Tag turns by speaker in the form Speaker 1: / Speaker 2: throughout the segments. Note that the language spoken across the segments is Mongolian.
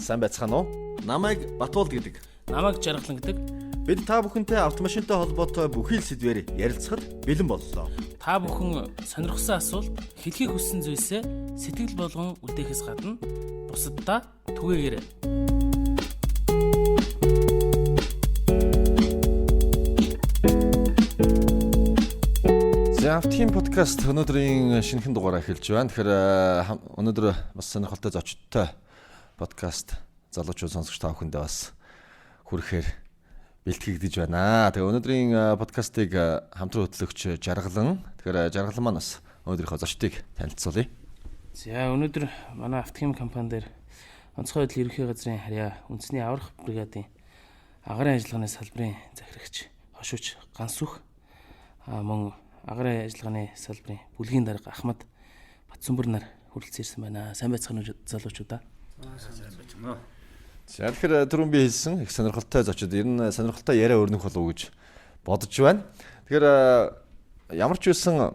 Speaker 1: Сайн байцгаана уу? Намайг Батуулд гэдэг.
Speaker 2: Намайг Жаргалан гэдэг.
Speaker 1: Бид та бүхэнтэй автомашинтай холбоотой бүхий л сэдвээр ярилцахад бэлэн боллоо.
Speaker 2: Та бүхэн сонирхсан асуулт, хэлхийг хүссэн зүйлсээ сэтгэл болгон үлдээхээс гадна бусаддаа түгээгээрэй.
Speaker 1: Автхийн подкаст өнөөдрийн шинэхэн дугаараа эхэлж байна. Тэгэхээр өнөөдөр бас сонирхолтой зочдтой подкаст залуучууд сонсогч та бүхэндээ бас хүрэхээр бэлтгэгдэж байна. Тэгээ өнөөдрийн подкастыг хамтран хөтлөгч Жаргалан. Тэгэхээр Жаргалан маань бас өнөөдрийнхөө зочдыг танилцуулъя.
Speaker 2: За өнөөдөр манай Автохим компани дээр онцгой байдлын ерөнхий газрын харьяа үндэсний аврах бригадын агарын ажиллагааны салбарын захирагч хошууч Гансүх мөн агарын ажиллагааны салбарын бүлгийн дарга Ахмад Батсүмбэр нар хүрэлцэн ирсэн байна. Сайн байцгаана уу залуучуудаа.
Speaker 1: Сайн байцгаана. За тэгэхээр түрүүн би хэлсэн их сонирхолтой зочид ер нь сонирхолтой яриа өрнөх болов уу гэж бодож байна. Тэгэхээр ямар ч үсэн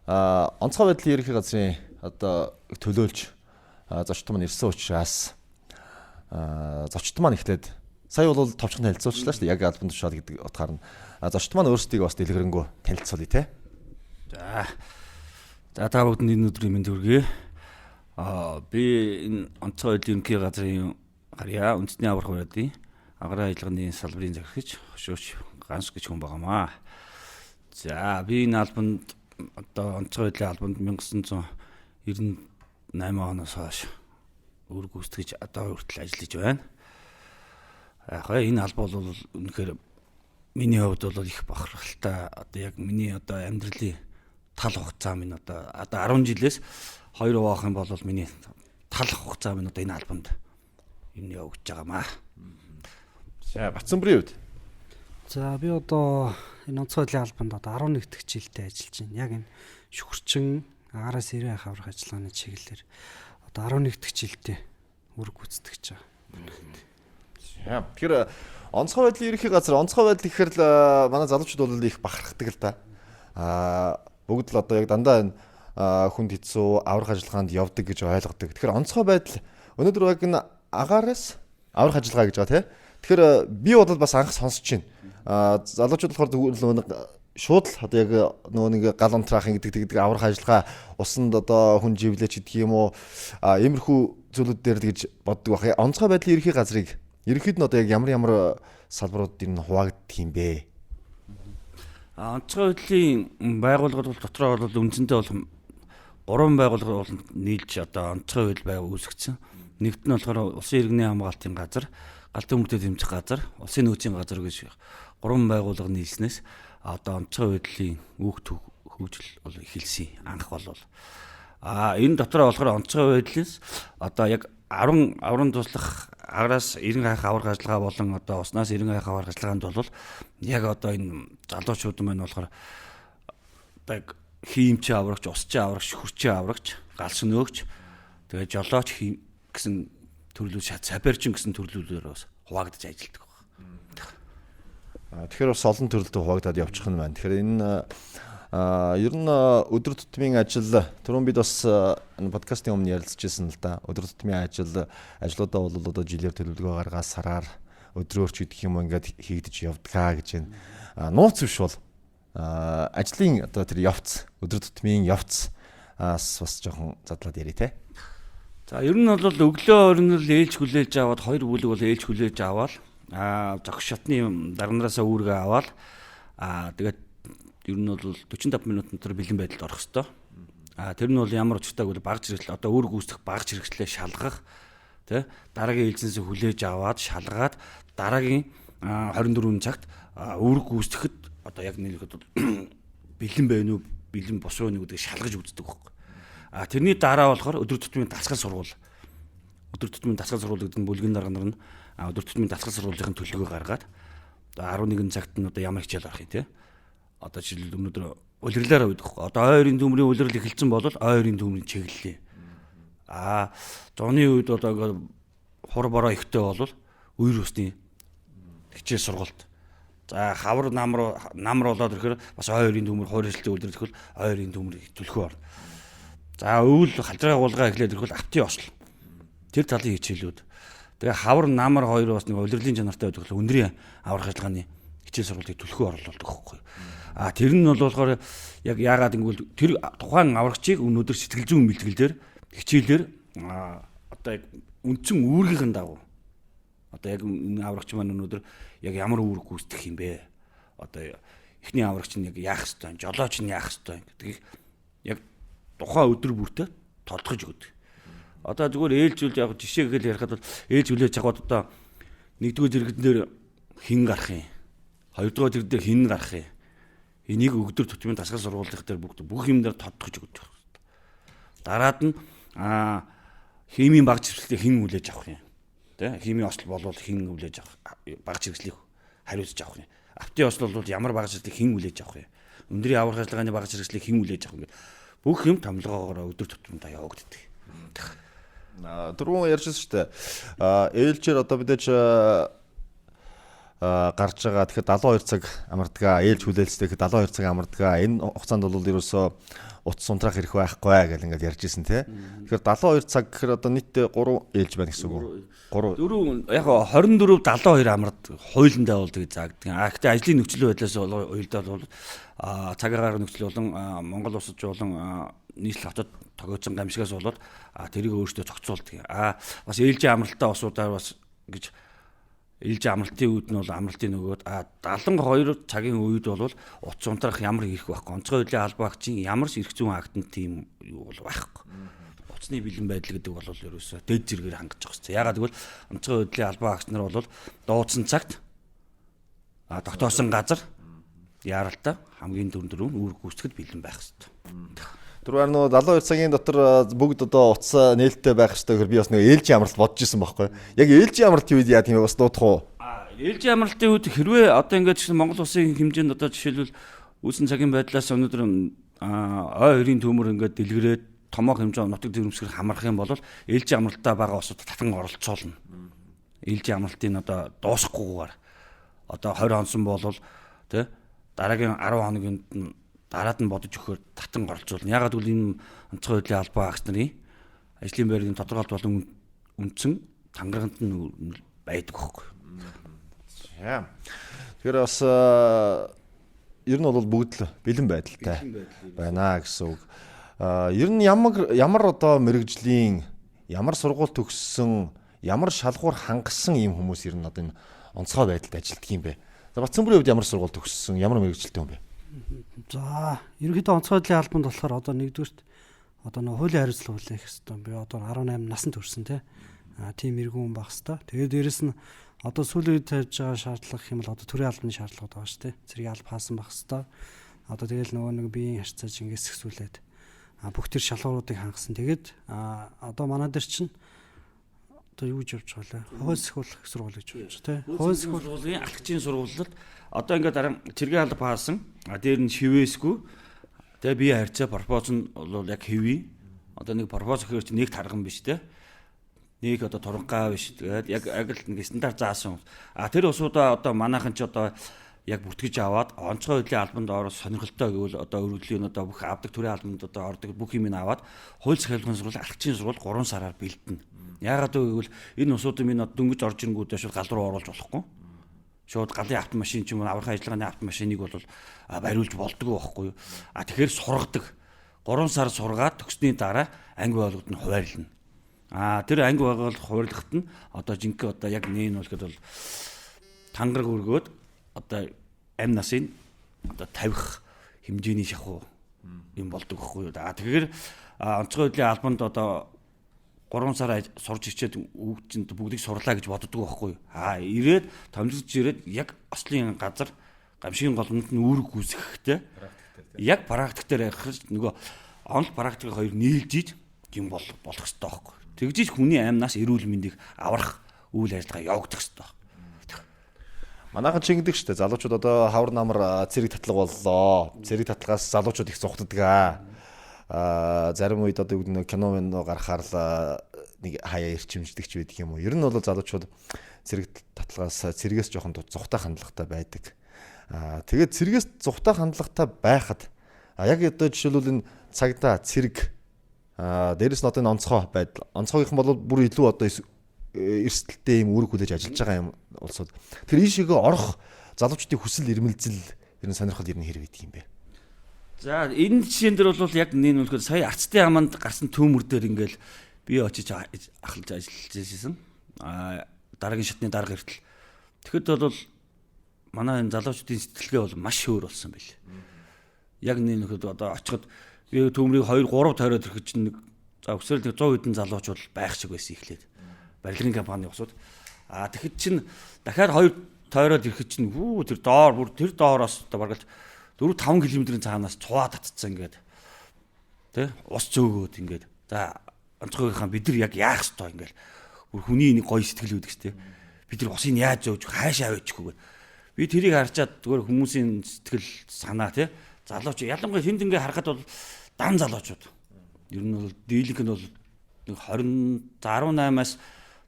Speaker 1: онцгой байдлын ерөнхий газрын одоо төлөөлж зочд маань ирсэн учраас зочд маань ихлээд сая бол товчхон танилцуулчлаа шүү дээ. Яг албан тушаал гэдэг утгаар нь зочд маань өөрсдийг бас дэлгэрэнгүй танилцуулъя те.
Speaker 3: За та бүхэнд энэ өдрийн мэнд хүргэе. Би энэ онцгой байдлын ерөнхий газрын харьяа үндэсний аврах бригадын агарын ажиллагааны салбарын захирагч хошууч Ганс гэж хүн байгаамаа. За би энэ албанд одоо онцгой байдлын албанд 1998 оноос хойш үр гүйцэтгэж одоо хүртэл ажиллаж байна. Яг энэ алба бол үнэхээр миний хувьд бол их бахархалтай одоо яг миний одоо амьдралын тал хугацаа минь одоо 10 жилээс 2 хуваах юм бол миний тал хугацаа минь одоо энэ албанд юм явагдаж байгаамаа.
Speaker 1: За Батсүмбэрийн хувьд.
Speaker 4: За би одоо энэ онцгой байдлын албанд одоо 11 дэх жилдээ ажиллаж байна. Яг энэ шүхэрчин агараас ирээ аврах ажиллагааны чиглэлээр одоо 11 дэх жилдээ үр гүйцэтгэж байгаа.
Speaker 1: Тэгэхээр онцгой байдлын ерөнхий газар онцгой байдал гэхээр л манай залуучууд бол их бахархдаг л да. Бүгд л одоо яг дандаа энэ хүнд хэцүү аврах ажиллагаанд явдаг гэж ойлгодог. Тэгэхээр онцгой байдал өнөөдөр яг энэ агаараас аврах ажиллагаа гэж байгаа тийм. Тэгэхээр би бол бас анх сонсож байна. Залуучууд болохоор шууд л одоо яг нөгөө нэг гал унтраахын гэдэг аврах ажиллагаа усанд одоо хүн живлээч гэдэг юм уу иймэрхүү зүйлүүд дээр л гэж боддог байх. Онцгой байдлын ерөнхий газрыг ерөнхийд нь одоо яг ямар салбарууд энэ хуваагддаг юм бэ?
Speaker 3: Онцгой байдлын байгууллагууд бол дотроо бол үндсэндээ бол 3 байгууллага бол нийлж одоо онцгой байдал байг үүсгэсэн. Нэгт нь болохоор улсын иргэний хамгаалтын газар, галт өмөртөө дэмжих газар, улсын нөөцийн газар гэж 3 байгууллага нийлснээс одоо онцгой байдлын хөгжил бол эхэлсэн. Анх бол энэ дотроо болохоор онцгой байдлаас одоо яг 10 аврын туслах агараас эрен хайх аврах ажиллагаа болон одоо уснаас эрен хайх аврах ажиллагаанд бол яг одоо энэ залуучууд маань болохоор яг хиймч аврагч, усч аврагч, хурч аврагч, галш нөгч тэгээ жолооч гэсэн төрлүүд сабарчин гэсэн төрлүүдээр бас хуваагдаж ажилладаг байна.
Speaker 1: Тэгэхээр бас олон төрлөд хуваагдаад явчих нь байна. Тэгэхээр энэ ер нь өдөр тутмын ажил түрүүн бид бас энэ подкастын өмнө ярилцчихсан л да. Өдөр тутмын ажлуудаа бол одоо жилээр төлөвлөгөө гаргаад сараар өдрөөрч гэдэг юм ингээд хийгдэж явдгаа гэж байна. Нууц биш бол ажлын одоо тэр явц өдөр тутмын явц бас жоохон задлаад ярив те.
Speaker 3: За ер нь бол өглөө орнол ээлж хүлээж аваад 2 бүлэг бол ээлж хүлээж аваад зогш шатны дарнараасаа үүргээ аваад тэгээд ер нь бол 45 минут дотор бэлэн байдалд орох хэвээр. Тэр нь бол ямар учиртайг бол багж хэрэглэл одоо үр гүйцэтгэх багж хэрэгслээ шалгах тий дараагийн ээлжнээс хүлээж аваад шалгаад дараагийн 24 цагт үр гүйцэтгэхэд одоо яг нийлэхэд бол бэлэн байна уу бэлэн бос уу гэдгийг шалгаж үздэг байхгүй. Тэрний дараа болохоор өдөр тутмын дасгал сургууль. Өдөр тутмын дасгал сургууль гэдэг нь бүлгийн дарга нар нь өдөр тутмын дасгал сургуулийн төлөвлөгөө гаргаад 11 цагт нь одоо ямар хичээл орох юм те. Одоо жишээл өнөөдөр улирлаараа байдаг хөө. Одоо ойрын төмрийн улирал эхэлсэн бол ойрын төмрийн чиглэлээ. Зуны үед одоо хур бороо ихтэй бол үер усны хичээл сургалт. За хавар намар болоод ирэхээр бас ойрын төмөр хуурилтын улирал ирэхэл ойрын төмөр төлхөө орно. За өвөл халдраа гуулгаа эхлээд ирэхэл автын осол. Тэр талын хичээлүүд. Тэгээ хавар намар хоёр бас нэг улирлын чанартай байдаг л өндрийн аврах ажиллагааны хичээл сургалтыг түлхүү оруулдаг байхгүй. Тэр нь бол болохоор яг яагаад гэвэл тэр тухайн аврагчийг өнөөдөр сэтгэл зүйн бэлтгэлээр хичээлээр одоо яг үндсэн үүргийнхэн дагуу одоо яг энэ аврагч маань өнөөдөр яг ямар үүрэг гүйцэтгэх юм бэ? Одоо эхний аврагч нь яг яах ёстой, жолооч нь яах ёстой гэдгийг яг тухайн өдөр бүртээ тодтогч өгдөг. Одоо зүгээр ээлжүүлж яг жишээ гэхэл ярихад бол ээлж хүлээж аваад одоо нэгдүгээр зэрэгэн дээр хин гарах юм. Хоёрдугаар зэрэг дээр хин гарах юм. Энийг өгдөр тутмын дасгал сургуулийнх дээр бүх юм дээр тодтогч өгдөг. Дараад нь химийн баг зэрэглэлийг хэн хүлээж авах юм. Тэ химийн осол болвол хэн хүлээж авах баг зэрэглэлийг хариуцж авах юм. Автын осол бол ямар баг зэрэглэлийг хэн хүлээж авах юм. Өндрийн аврах ажиллагааны баг зэрэглэлийг хэн хүлээж авах юм. Бүх юм томилгоогоор өдөр тутмын явагддаг.
Speaker 1: Түрүүн ярьжсэн шүү дээ. Ээлжээр одоо мэдээж гарч байгаа. Тэгэхээр 72 цаг амардаг. Ээлж хүлээлцтэй 72 цаг амардаг. Энэ хугацаанд бол ерөөсөө утас унтраах хэрэг байхгүй гэл ингээд ярьжсэн тий. Тэгэхээр 72 цаг гэхээр одоо нийтдээ 3 ээлж байна гэсэн үг үү?
Speaker 3: 4 яг 24 72 амард хуулиндаа болдог гэж заагддаг. Гэхдээ ажлын нөхцөл байдлаас уялдаа бол цагаагаар нөхцөл болон Монгол улсад болон нийслэл хотод тохиолдсон гамшигаас болоод тэрийг өөртөө зохицуулдаг. Бас ээлжийн амралтаа усуудаар бас гэж ээлжийн амралтын үед нь бол амралтын нөгөөд 72 цагийн үед бол утас унтрах ямар ирэх байхгүй. Онцгой хөдлийн албаагчийн ямар ч эрх зүйн актанд тийм юу бол байхгүй. Утасны бэлэн байдал гэдэг бол ерөөсөө дэд зэрэгээр хангаж байгаа хэрэгтэй. Ягаад гэвэл онцгой хөдлийн албаагч нар бол дуудсан цагт тогтоосон газар яаралтай хамгийн дөрөв үүрэг гүйцэтгэд бэлэн байх хэрэгтэй.
Speaker 1: Түрүүр нөө 72 цагийн дотор бүгд одоо утас нээлттэй байх хэрэгтэй гэхээр би бас нэг ээлжийн амралт бодож исэн байхгүй. Яг ээлжийн амралтын үед яа тийм бас дуудах уу?
Speaker 3: Ээлжийн амралтын үед хэрвээ одоо ингээд чинь Монгол улсын хэмжээнд одоо жишээлбэл үүсэн цагийн байдлаас өнөөдөр ой 90 төмөр ингээд дэлгэрээд томоо хэмжээ нутаг дэвсгэр хамрах юм бол ээлжийн амралтаа байгаа усууд татан оролцоолно. Ээлжийн амралтын одоо дуусахгүйгээр одоо 20 онсон болвол тий дараагийн 10 хоногийн дараад нь бодож өгөхөөр татан оролцуулна. Ягаад гэвэл энэ онцгой хөдлийн албан агч нарын ажлын байрны тодорхойлт болон үндсэн тангарагт нь байдаг байхгүй. Тэгэхээр бас ер нь бол бүгд л бэлэн байдалтай байна гэсэн үг. Ер нь ямар одоо мэрэгжлийн ямар сургууль төгссөн ямар шалгуур хангасан ийм хүмүүс ер нь одоо энэ онцгой байдалд ажилладаг юм бэ? За Батцанбүрийн хувьд ямар сургууль төгссөн ямар мэрэгжилтэй юм бэ?
Speaker 4: За ерөнхийдөө онцгой хөдлийн албанд болохоор одоо нэгдүгürt одоо нэг хуулийн хариуцлага хүлээх хэрэгтэй. Би одоо 18 наснд төрсэн тий. Тийм эргэн хүн байх хэрэгтэй. Тэгээд дээрэс нь одоо сүүлийн үед тавьж байгаа шаардлага гэх юм бол одоо төрийн албаны шаардлага байгаа шүү дээ. Зэрэг алба хаасан байх хэрэгтэй. Одоо тэгэл нөгөө нэг биеийн харьцааж ингээс згсүүлээд бүх төр шалгууруудыг хангасан. Тэгээд одоо манай дээр чинь одоо юу гэж явж байгаа лээ? Хууль сахиулах сургууль гэж явж байгаа тий.
Speaker 3: Хууль сургуулийн алхагчийн сургуулиуд одоо ингээд дараа цэргийн алба хаасан. Дээр нь шивээсгүй. Тэгээ бие харьцаа пропоз нь бол яг хэвээ. Одоо нэг пропоз гэхээр чи нэг тарган биш тий. Нэг одоо турангаа биш. Тэгээд яг л нэг стандарт заасан. Тэр усудаа одоо манайхан ч одоо яг бүртгэж аваад онцгой хөдлийн албанд орох сонирхолтой гэвэл одоо өргөдлийн одоо бүх авдаг төрийн албанд одоо ордог бүх юм аваад хууль сахиулгын сургууль алхагчийн сургууль 3 сараар бэлдэнэ. Яагаад гэвэл энэ усуудын минь дөнгөж орж ирэнгүүтээ шууд гал руу оруулж болохгүй. Шууд галын автомашин ч юм уу аврахын ажиллагааны автомашиныг бол бариулж болдгоо байхгүй юу. Тэгэхээр сургадаг. 3 сар сургаад төгссний дараа анги байгууллагад нь хуваарлана. Тэр анги байгууллага хуваарлахад нь одоо жинхэнэ одоо яг нэг нь бол гэхэд бол тангараг өргөөд одоо амь насын одоо тавих хэмжээний шахуу юм болдог байхгүй юу. Тэгэхээр онцгой хөдлийн албанд одоо 3 сар сурч ичээд хүүхдэнд бүгдийг сурлаа гэж боддог байхгүй юу. Ирээд томилж ирээд яг ослын газар гамшигын голомт нь үүрэг гүйцэхэхтэй яг практик дээр ярих нөгөө онл практик хоёр нийлжиж юм болох хэрэгтэй байхгүй. Тэгжиж хүний амнаас эрүүл мэндийг аврах үйл ажиллагаа явагдах хэрэгтэй.
Speaker 1: Манайхан чингдэг штэ залуучууд одоо хавар намар цэрэг татлага боллоо. Цэрэг татлагаас залуучууд их зугтдаг. Зарим үед одоо нэг кино гарахаар л нэг хаяа ирчимждэг ч байдаг юм уу. Ер нь бол залуучууд цэрэг татлагаас цэргээс жоохон зугтай хандлагатай байдаг. Тэгээд цэргээс зугтай хандлагатай байхад яг одоо жишээлбэл энэ цагдаа цэрэг дээрэс нь одоо энэ онцгой байдал. Онцгойгийнхан бол бүр илүү одоо эрсдэлтэй юм үүрэг хүлээж ажиллаж байгаа юм улсууд. Тэр энэ шиг орох залуучдын хүсэл эрмэлзэл ер нь сонирхол ер нь хэрэг гэдэг юм бэ.
Speaker 3: За энэ жишээн дээр бол яг нэг нь болохоор сая арцтай аманд гарсан төмөр дээр ингээл би очиж ахалж ажиллаж байсан. Дараагийн шатны дарга эртэл. Тэгэхэд бол манай энэ залуучдын сэтгэлгээ бол маш өөр болсон байл. Яг нэг нөхөд одоо очиход би төмрийг 2 3 тойроод ирэхэд чинь нэг за өсвөр 100 хэдэн залууч бол байх шиг байсан ихлээд. Барилгын компани усууд. Тэгэхэд чинь дахиад 2 тойроод ирэхэд чинь тэр доороос одоо бараг 4 5 км-ийн цаанаас цуваа татцсан ингээд. Тэ? Ус зөөгөөд ингээд. За онцгойгийнхаа бид нар яг яах ёстой ингээд. Бүр хүний нэг гоё сэтгэл үүдэх штэ. Бид нар усыг яаж зөөж хаашаа авчихгүй. Би тэрийг харчаад зүгээр хүмүүсийн сэтгэл санаа тий залууч ялангуяа тэнд ингээ харахад бол дан залуучууд. Ер нь бол дийлэнх нь бол нэг 18-аас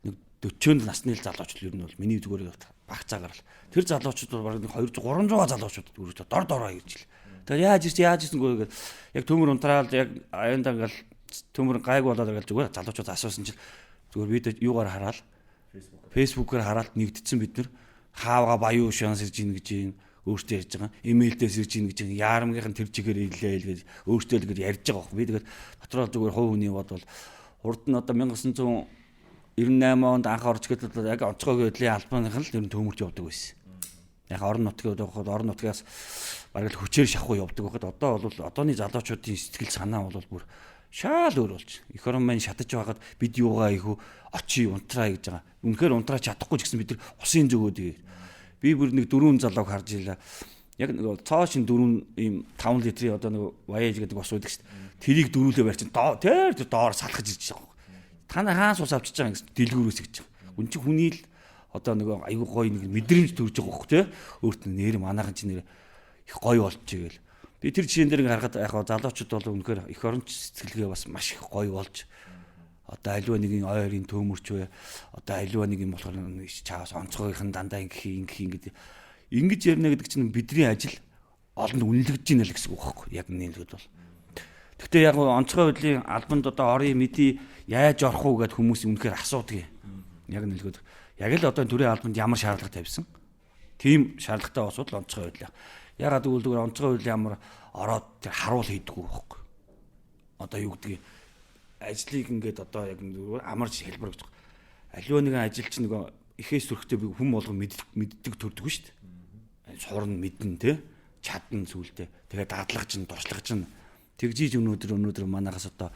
Speaker 3: нэг 40 насны залуучууд ер нь бол миний зүгээр баг цагаар л тэр залуучууд бол бараг 200 300 залуучууд үргэлж дор ирж ил. Тэгээд яаж ирсэнгүй гэдэг яг төмөр унтраал яг аяндаа ингээл төмөр гайг болоод ингээл зүгээр залуучууд асуусан чинь зүгээр бид юугаар хараад фэйсбүүкээр хараад нэгдсэн бид нар хаавга баяу шанс ирж ийн гэж өөртөө ярьж байгаа. Имэйлдээс ирж ийн гэж яармгийнх нь тэр чигээр ийлээ гэж өөртөө л гэж ярьж байгаа байхгүй. Би тэгээд дотроо зүгээр хувь хүний бод бол урд нь одоо 1998 онд анх орж ирэхэд яг онцгой хөдлийн албаных нь л ер нь төмөрч явдаг байсан. Яг орон нутгийн орон нутгаас бараг л хүчээр шахуу явдаг байхад одоо бол одооны залуучуудын сэтгэл санаа бол бүр шаал өөр болж. Эх орон маань шатаж байгаад бид юугаа ийхүү очий унтраа гэж байгаа. Үнэхээр унтраа чадахгүй ч гэсэн бид нар усын зөгөөд би бүр нэг 4 залууг харж илаа. Яг нэг цоошин 4 ийм 5 литрийн одоо нэг ваяж гэдэг ус уудаг шүү дээ. Тэрийг дөрүүлээ барьчин тэр доор салхаж ирж байгаа. Та нар хаан сус авчиж байгаа гэсэн дэлгүүрөөс гэж байгаа. Үн чинь хүний л одоо нэг аюу гой нэг мэдрэмж төрж байгаа хөх те. Өөрт нь нэр манайхан чинь нэр их гой болчихъя гэл. Би тэр жишээн дээр харахад яг залуучууд бол үнэхээр эх оронч сэтгэлгээ бас маш их гой болж одоо аливаа нэгэн ойрын төмөрч бай одоо аливаа нэг юм болохоор чаас онцгойн дандаа ингэдэг ингэж ярина гэдэг чинь бидний ажил олонд үнэлэгдэж байна л гэсэн үг байхгүй яг нэлээд бол. Гэхдээ яг онцгой хөдлийн албанд одоо орын мэдээ яаж орох уу гэд хүмүүс үнэхээр асуудаг юм. Яг нэлээд яг л одоо төрийн албанд ямар шаардлага тавьсан. Тийм шаардлагатай босвол онцгой хөдлөө. Ягаад гэвэл онцгой хөдлийн ямар ороод тэр харуул хийдэггүй байхгүй. Одоо юу гэдгийг ажлыг ингээд одоо яг амарч хэлбэр гэж. Аливаа нэгэн ажил чинь нэг ихээс төрхтэй хүм болгон мэддэг төрдөг шүү дээ. Сурна мэднэ те чадна сүултээ. Тэгээд дадлага чинь туршлага чинь тэгжиж өнөөдөр манайхаас одоо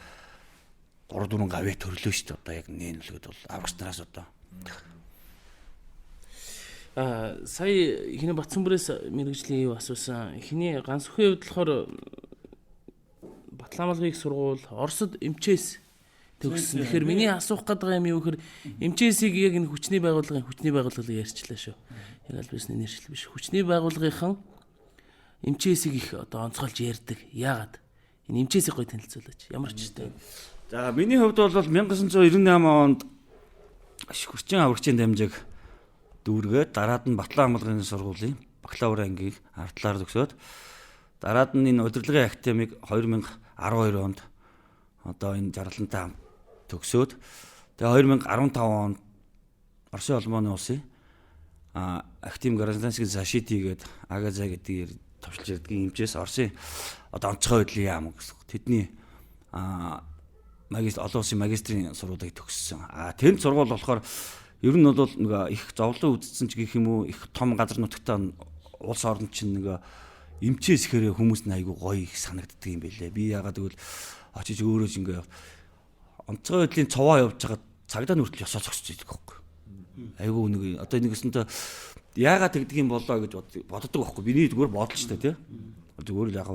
Speaker 3: 3 4 гавь төрлөө шүү дээ. Одоо яг нээлгээд бол аврагч нараас одоо
Speaker 2: сая ихний Батцанбүрээс мэрэгжлийн юу асуусан. Ихний ганц үхэн хувьд болохоор Батламалгын их сургууль Оросд МЧС төгссөн. Тэгэхээр миний асуух гэдэг юм юу гэхээр МЧС-ийг яг энэ хүчний байгууллагын ярьчлаа шүү. Яг аль бисний нэршил биш. Хүчний байгууллагынхан МЧС-ийг их одоо онцгойлж ярьдаг. Яагаад? Энэ МЧС-ийг гоё танилцуулаач. Ямар ч юм.
Speaker 3: За миний хувьд бол 1998 онд хурчин аврагчийн дамжиг дүүргээд дараад нь Батлан амгалгын сургуулийн бакалавр ангийг ардлаар төгсөөд дараад нь энэ удирдлагын академиг 2012 онд одоо энэ жаргалантай төгсөөд тэгээ 2015 онд Оросын улманы улсын актив гражданский защиты гэдэг АГЗ гэдэг товшилж ядгийн эмчээс Оросын одоо онцгой хөдлийн яам гэсэн. Тэдний олон улсын магистрийн сургуулийг төгссөн. Тэнд сургууль болохоор ер нь бол нэг их зовлон үзсэн ч гэх юм уу их том газар нутагтаа улс орнд чинь нэг эмчээс ихээр хүмүүс нь айгүй гоё их санагддаг юм байлээ. Би яагаад гэвэл очиж өөрөө ч ингээ онцгой хөдлийн цовоо явж байгаа цагдаа нүртэл ёсоо зогсож идэг байхгүй. Айгүй нэг одоо нэгсэнтэй яагаад тэгдэг юм болоо гэж боддог байхгүй. Биний зүгээр бодол ч тий. Зүгээр л яг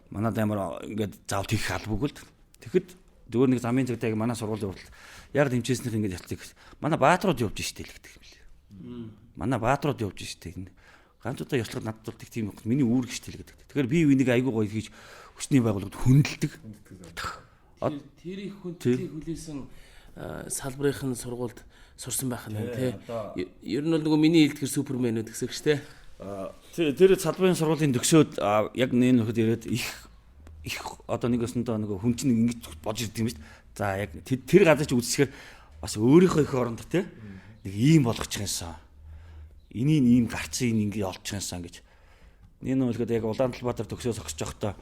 Speaker 3: манай даймаар ингээд заавал хийх албагүй л. Тэгэхэд зүгээр нэг замын цагдаа яг манай сургуулийн хүртэл яг дэмчээснийх ингээд ялцдаг. Манай баатрууд явж штэ л гэдэг юм лээ. Манай баатрууд явж штэ. Ганц удаа ёслоход надад бол тийм юм. Миний үүрэг штэ л гэдэг. Тэгэхээр би энийг айгүй гоё хийж хүчний байгууллагад хүндэлдэг.
Speaker 2: Тэр их хүндлийг хүлээсэн салбарын сургуульд сурсан байх нь тий. Ер нь бол нөгөө миний хэлдгэр суперменүүд гэсэн ч тий.
Speaker 3: Тэр салбарын сургуулийн төгсөөд яг энэ нөхөд ирээд их одоо нэгөөсөндөө нөгөө хүн чинь ингэж бодж ирдэг юм шүү дээ. За яг тэр газар чи үзсэхээр бас өөрийнхөө их оронд те нэг ийм болгочихсон. Энийг ийм гарцсан ингэ олчихсан гэж. Энэ нөлгөд яг Улаанбаатар төгсөөс огсож явахдаа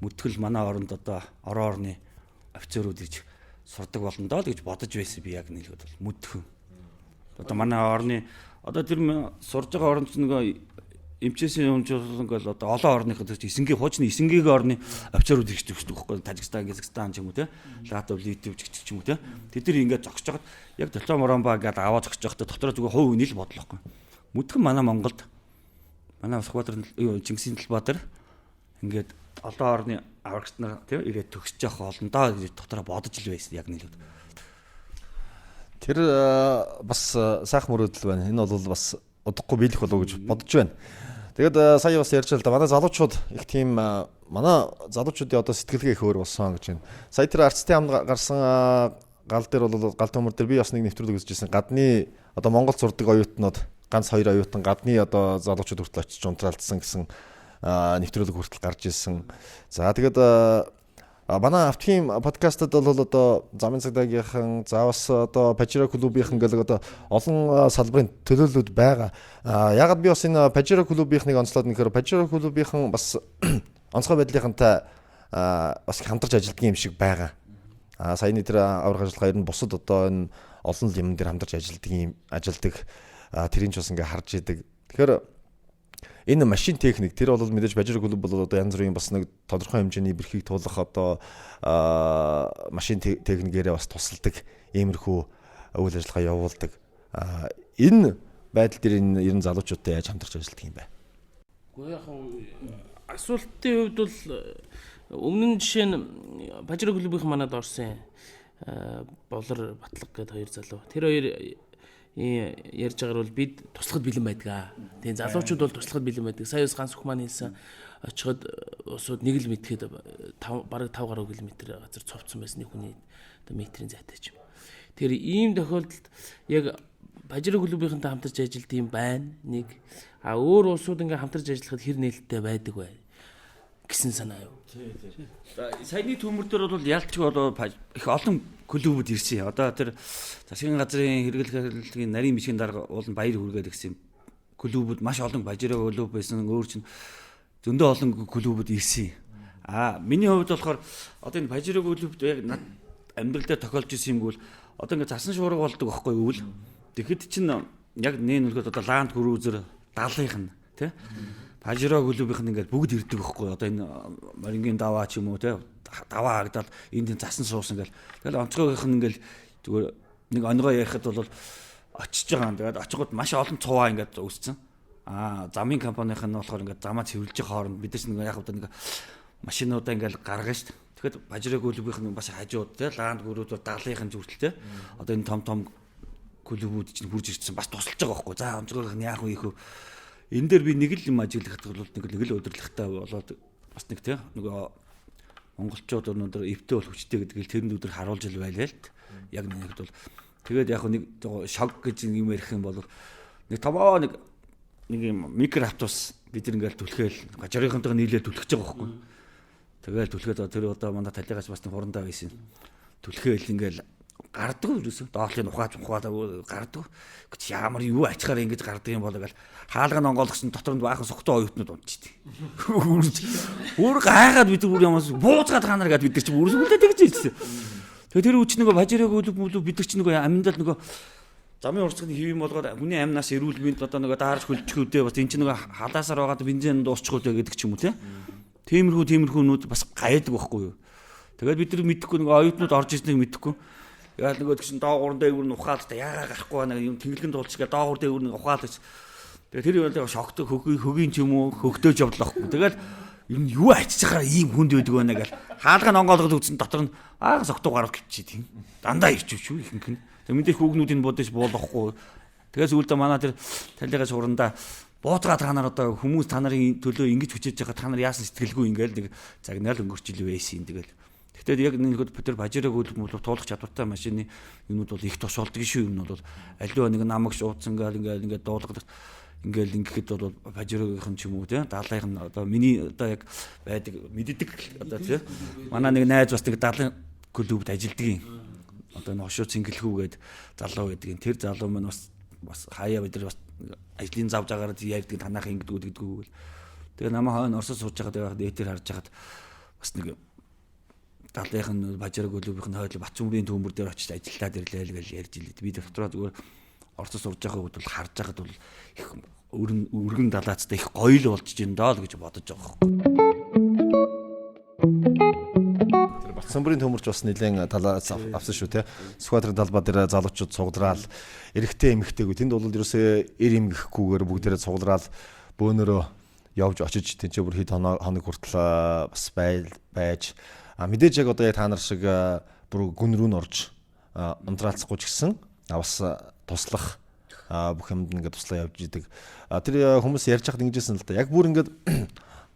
Speaker 3: мөтгөл манай оронд одоо орон орны офицерууд иж сурдаг болно доо гэж бодож байсан би яг нэлээд бол мөтгөн. Одоо манай орны одоо тэр сурж байгаа оронд нөгөө эмчээсийн өмжүүлэнг бол одоо олон орныход эсэнгийн хуучны эсэнгийн орны офицерууд ирж төгсдөг байхгүй Тажикстан, Казахстан ч юм уу те Латв, Литв ч юм уу те тэд нар ингээд зогсож хагаад яг Толгой Моронбаа гэдэг аваа зогсож байхдаа дотроо зүгээр хувь үнийг л бодлоохгүй. Мөдгөн манай Монголд манай Улаанбаатар Чингисийн Талбаатар ингээд олон орны аврагч нар те ирээд төгсөж явах олон доо гэж дотроо бодож л байсан яг нэлээд.
Speaker 1: Тэр бас сайхан мөрөөдөл байна. Энэ бол бас удахгүй биелэх болов гэж бодож байна. Тэгээд сая бас ярьж л да манай залуучууд их тийм манай залуучуудын одоо сэтгэлгээ их өөр болсон гэж байна. Сая тэр арцтай хамт гарсан гал дээр бол гал төмөр дээр би бас нэг нэвтрүүлэг үзчихсэн. Гадны одоо Монгол зурдаг оюутнууд ганц 2 оюутан гадны одоо залуучууд хүртэл очиж унтраалдсан гэсэн нэвтрүүлэг хүртэл гарч ирсэн. За тэгээд манай автхим подкастад бол одоо замын цагдаагийнхан заавас одоо Pajero клубийнхан гэл одоо олон салбарын төлөөллүүд байгаа. Ягаад би бас энэ Pajero клубийнхныг онцлоод нэхэр Pajero клубийнхан бас онцгой байдлынхантай бас хамтарч ажилладаг юм шиг байгаа. Саяны тэр аврах ажиллагаа ер нь бусад одоо энэ олон юм дээр хамтарч ажилладаг тэрийн ч бас ингээ харж идэг. Тэгэхээр энэ машин техник тэр бол мэдээж Pajero клуб бол одоо янз бүрийн бас нэг тодорхой хэмжээний бэрхийг туулах одоо машин техникээрээ бас тусалдаг иймэрхүү үйл ажиллагаа явуулдаг. Энэ байдал дээр энэ ер нь залуучуудтай яаж хамтарч ажилладаг юм бэ?
Speaker 2: Гэхдээ яг асуултын хувьд бол өмнө нь жишээ нь Pajero клубийнхан манад орсон Болор Батлаг гэдэг хоёр залуу. Тэр хоёр ярьж байгаа бол бид туслахад бэлэн байдаг. Тэгээ залуучууд бол туслахад бэлэн байдаг. Сая ус ганц хүмүүс хэлсэн очиход усууд нэг л мэдхэд бараг 5 гаруй километр газар цовцсон байсан нэг хүний одоо метрийн зайтай ч юм. Тэр ийм тохиолдолд яг Pajero клубийнхантай хамтарч ажилладаг юм байна. Нэг өөр улсууд ингээм хамтарч ажиллахад хэр нээлттэй байдаг вэ гэсэн санаа юу?
Speaker 3: Саяны төмөр дээр бол яалтч бол их олон клубуд ирсэн. Одоо тэр засгийн газрын хэрэглэлийн нарийн бичгийн дарга уулын баяр хүргээд гисэн клубуд маш олон Pajero клуб байсан. Өөр чинь зөндөө олон клубуд ирсэн. Миний хувьд болохоор одоо энэ Pajero клубд яг амьдрал дээр тохиолж исэн юм бол одоо ингээд засан шуурга болдог байхгүй юу? Тэгэхэд чинь яг нөлгөөд одоо Land Cruiser 70-ийнх нь тий Pajero клубийнх нь ингээд бүгд ирдэг байхгүй одоо энэ Марингийн даваа ч юм уу тий даваа хагдаад энд засан суусан гэл. Тэгэл онцгойгийнх нь ингээд зүгээр нэг онгой ярихад бол очиж байгаа юм. Тэгээд очиход маш олон цуваа ингээд үүсцэн. Замын компанийн нь болохоор ингээд замаа цэвэрлж хооронд бид нар яг одоо нэг машинуудаа ингээд гаргана шүү дээ. Тэгэхэд Pajero клубийнх нь бас хажууд тий Land Cruiser 70-ийн зүртэл тий одоо энэ том клубүүд чинь хурж ирсэн бас тусалж байгаа байхгүй. За онцгойгийнх нь яах вэ их вэ? Энэ дээр би нэг л юм ажиглахад бол нэг л өдөрлөгтэй болоод бас нэг тийм нөгөө монголчууд өнөөдөр эвтэй бол хүчтэй гэдгийг тэрэнд өдөр харуулж ил байлаа л яг нэгд бол тэгээд яг нэг шок гэж юм ярих юм бол нэг томоо нэг юм микроавтобус бид ингээл түлхээл Pajero-ийнхэнтэйгээ нийлээд түлхэж байгаа байхгүй. Тэгэл түлхээд тэр одоо манай талигаас бас нэг хурандаа байсан. Түлхээл ингээл гарддаг юусэн доотлын ухаад гарддаг. Гэвч ямар юу ачаар ингэж гарддаг юм бол ингээл хаалганы онгойлгосон дотор нь баахан сухтай оюутнууд унчихдээ. Өөр гайхаад бид бүр ямаас буузгаад та нар гэдэг бид нар чи үрсгүүлээ тэгж ирсэн. Тэгээ тэр үуч нөгөө Pajero клуб бид нар чи нөгөө амьдал нөгөө замын урсгалын хэвийн болгоод хүний амнаас эрүүл мэнд одоо нөгөө даарч хөлчгүүдээ бас энэ чи нөгөө халаасаар байгаад бензин дуусчихгүй гэдэг ч юм уу те. Тиймэрхүүнүүд бас гайдаг байхгүй юу. Тэгээд бид нар мэдэхгүй нөгөө оюутнууд орж ирснийг мэдэхгүй. Яа нөгөө тэгшин доогуур дээгүүр нь ухаалт яагаа гарахгүй байна юм тэнглэн дуулчихгаа доогуур дээгүүр нь ухаалт. Тэгээ тэр үеэл шогтой хөгийн ч юм уу хөгтөөж явдлаахгүй. Тэгээд энэ юу ачиж байгаа ийм хүнд байдаг байна гэл хаалганы онгоолгол үзсэн дотор нь согтуу гарах гэвчээ тийм. Дандаа ирчв шүү ихэнх нь. Тэг мэдээж хүүгнүүдийг бодож буулгахгүй. Тэгээс үлдээ манай тэр талигаас урандаа буутгаад та нар одоо хүмүүс та нарын төлөө ингэж хүчээж байгаа та нар яасан сэтгэлгүй ингээл нэг загнаал өнгөрч ил байсан тэгэл. Тэгтээ яг нэг тэр Pajero клуб туулах чадвартай машины юмуд бол их тус болдог шүү юм бол аливаа нэг намаг шуудсан гал ингээд дуулгад ингээл ингэхэд бол Pajero-ийн ч юм уу тийм 70-ын одоо миний одоо яг байдаг мэддэг одоо тийм манай нэг найз бас нэг 70 клубт ажилладаг юм. Одоо энэ хошуу цэнгэлхүүгээд залуу гэдэг. Тэр залуу маань бас хаяа бид нар бас ажлын завж агаар ярьдаг танах ингэдэг гэдгүүг. Тэгээ намайг хойно Оросд сууж байгаа дээдээр харж хагаад бас нэг далайхан бажар гөлөвийн хойло Батцүмрийн төмөр дээр очиж ажиллаад ирлээ л гэж ярьж илээ. Би дотроо зүгээр Оросд сурж байгаа үед бол харж байгаад бол их өргөн далаацтай их гоё л болж ийн доо л гэж бодож байгаа юм.
Speaker 1: Тэр Батцүмрийн төмөрч бас нэлээд талаас авсан шүү те. Сүхбаатарын талбай дээр залуучууд цугдраал эрэгтэй эмэгтэйг тэнд бол ерөөсөө эр эмгэхгүйгээр бүгдээрээ цугдраал бөөнөрөө явж очиж тэнцээ бүр хэд хоног хүртэл бас байж мэдээж яг одоо яг та нар шиг бүр гүн рүү н орж унтраалцахгүй ч гэсэн бас туслах бүх юмд ингээд туслаа явж идэг. Тэр хүмүүс ярьж хахад ингэжсэн л да. Яг бүр ингээд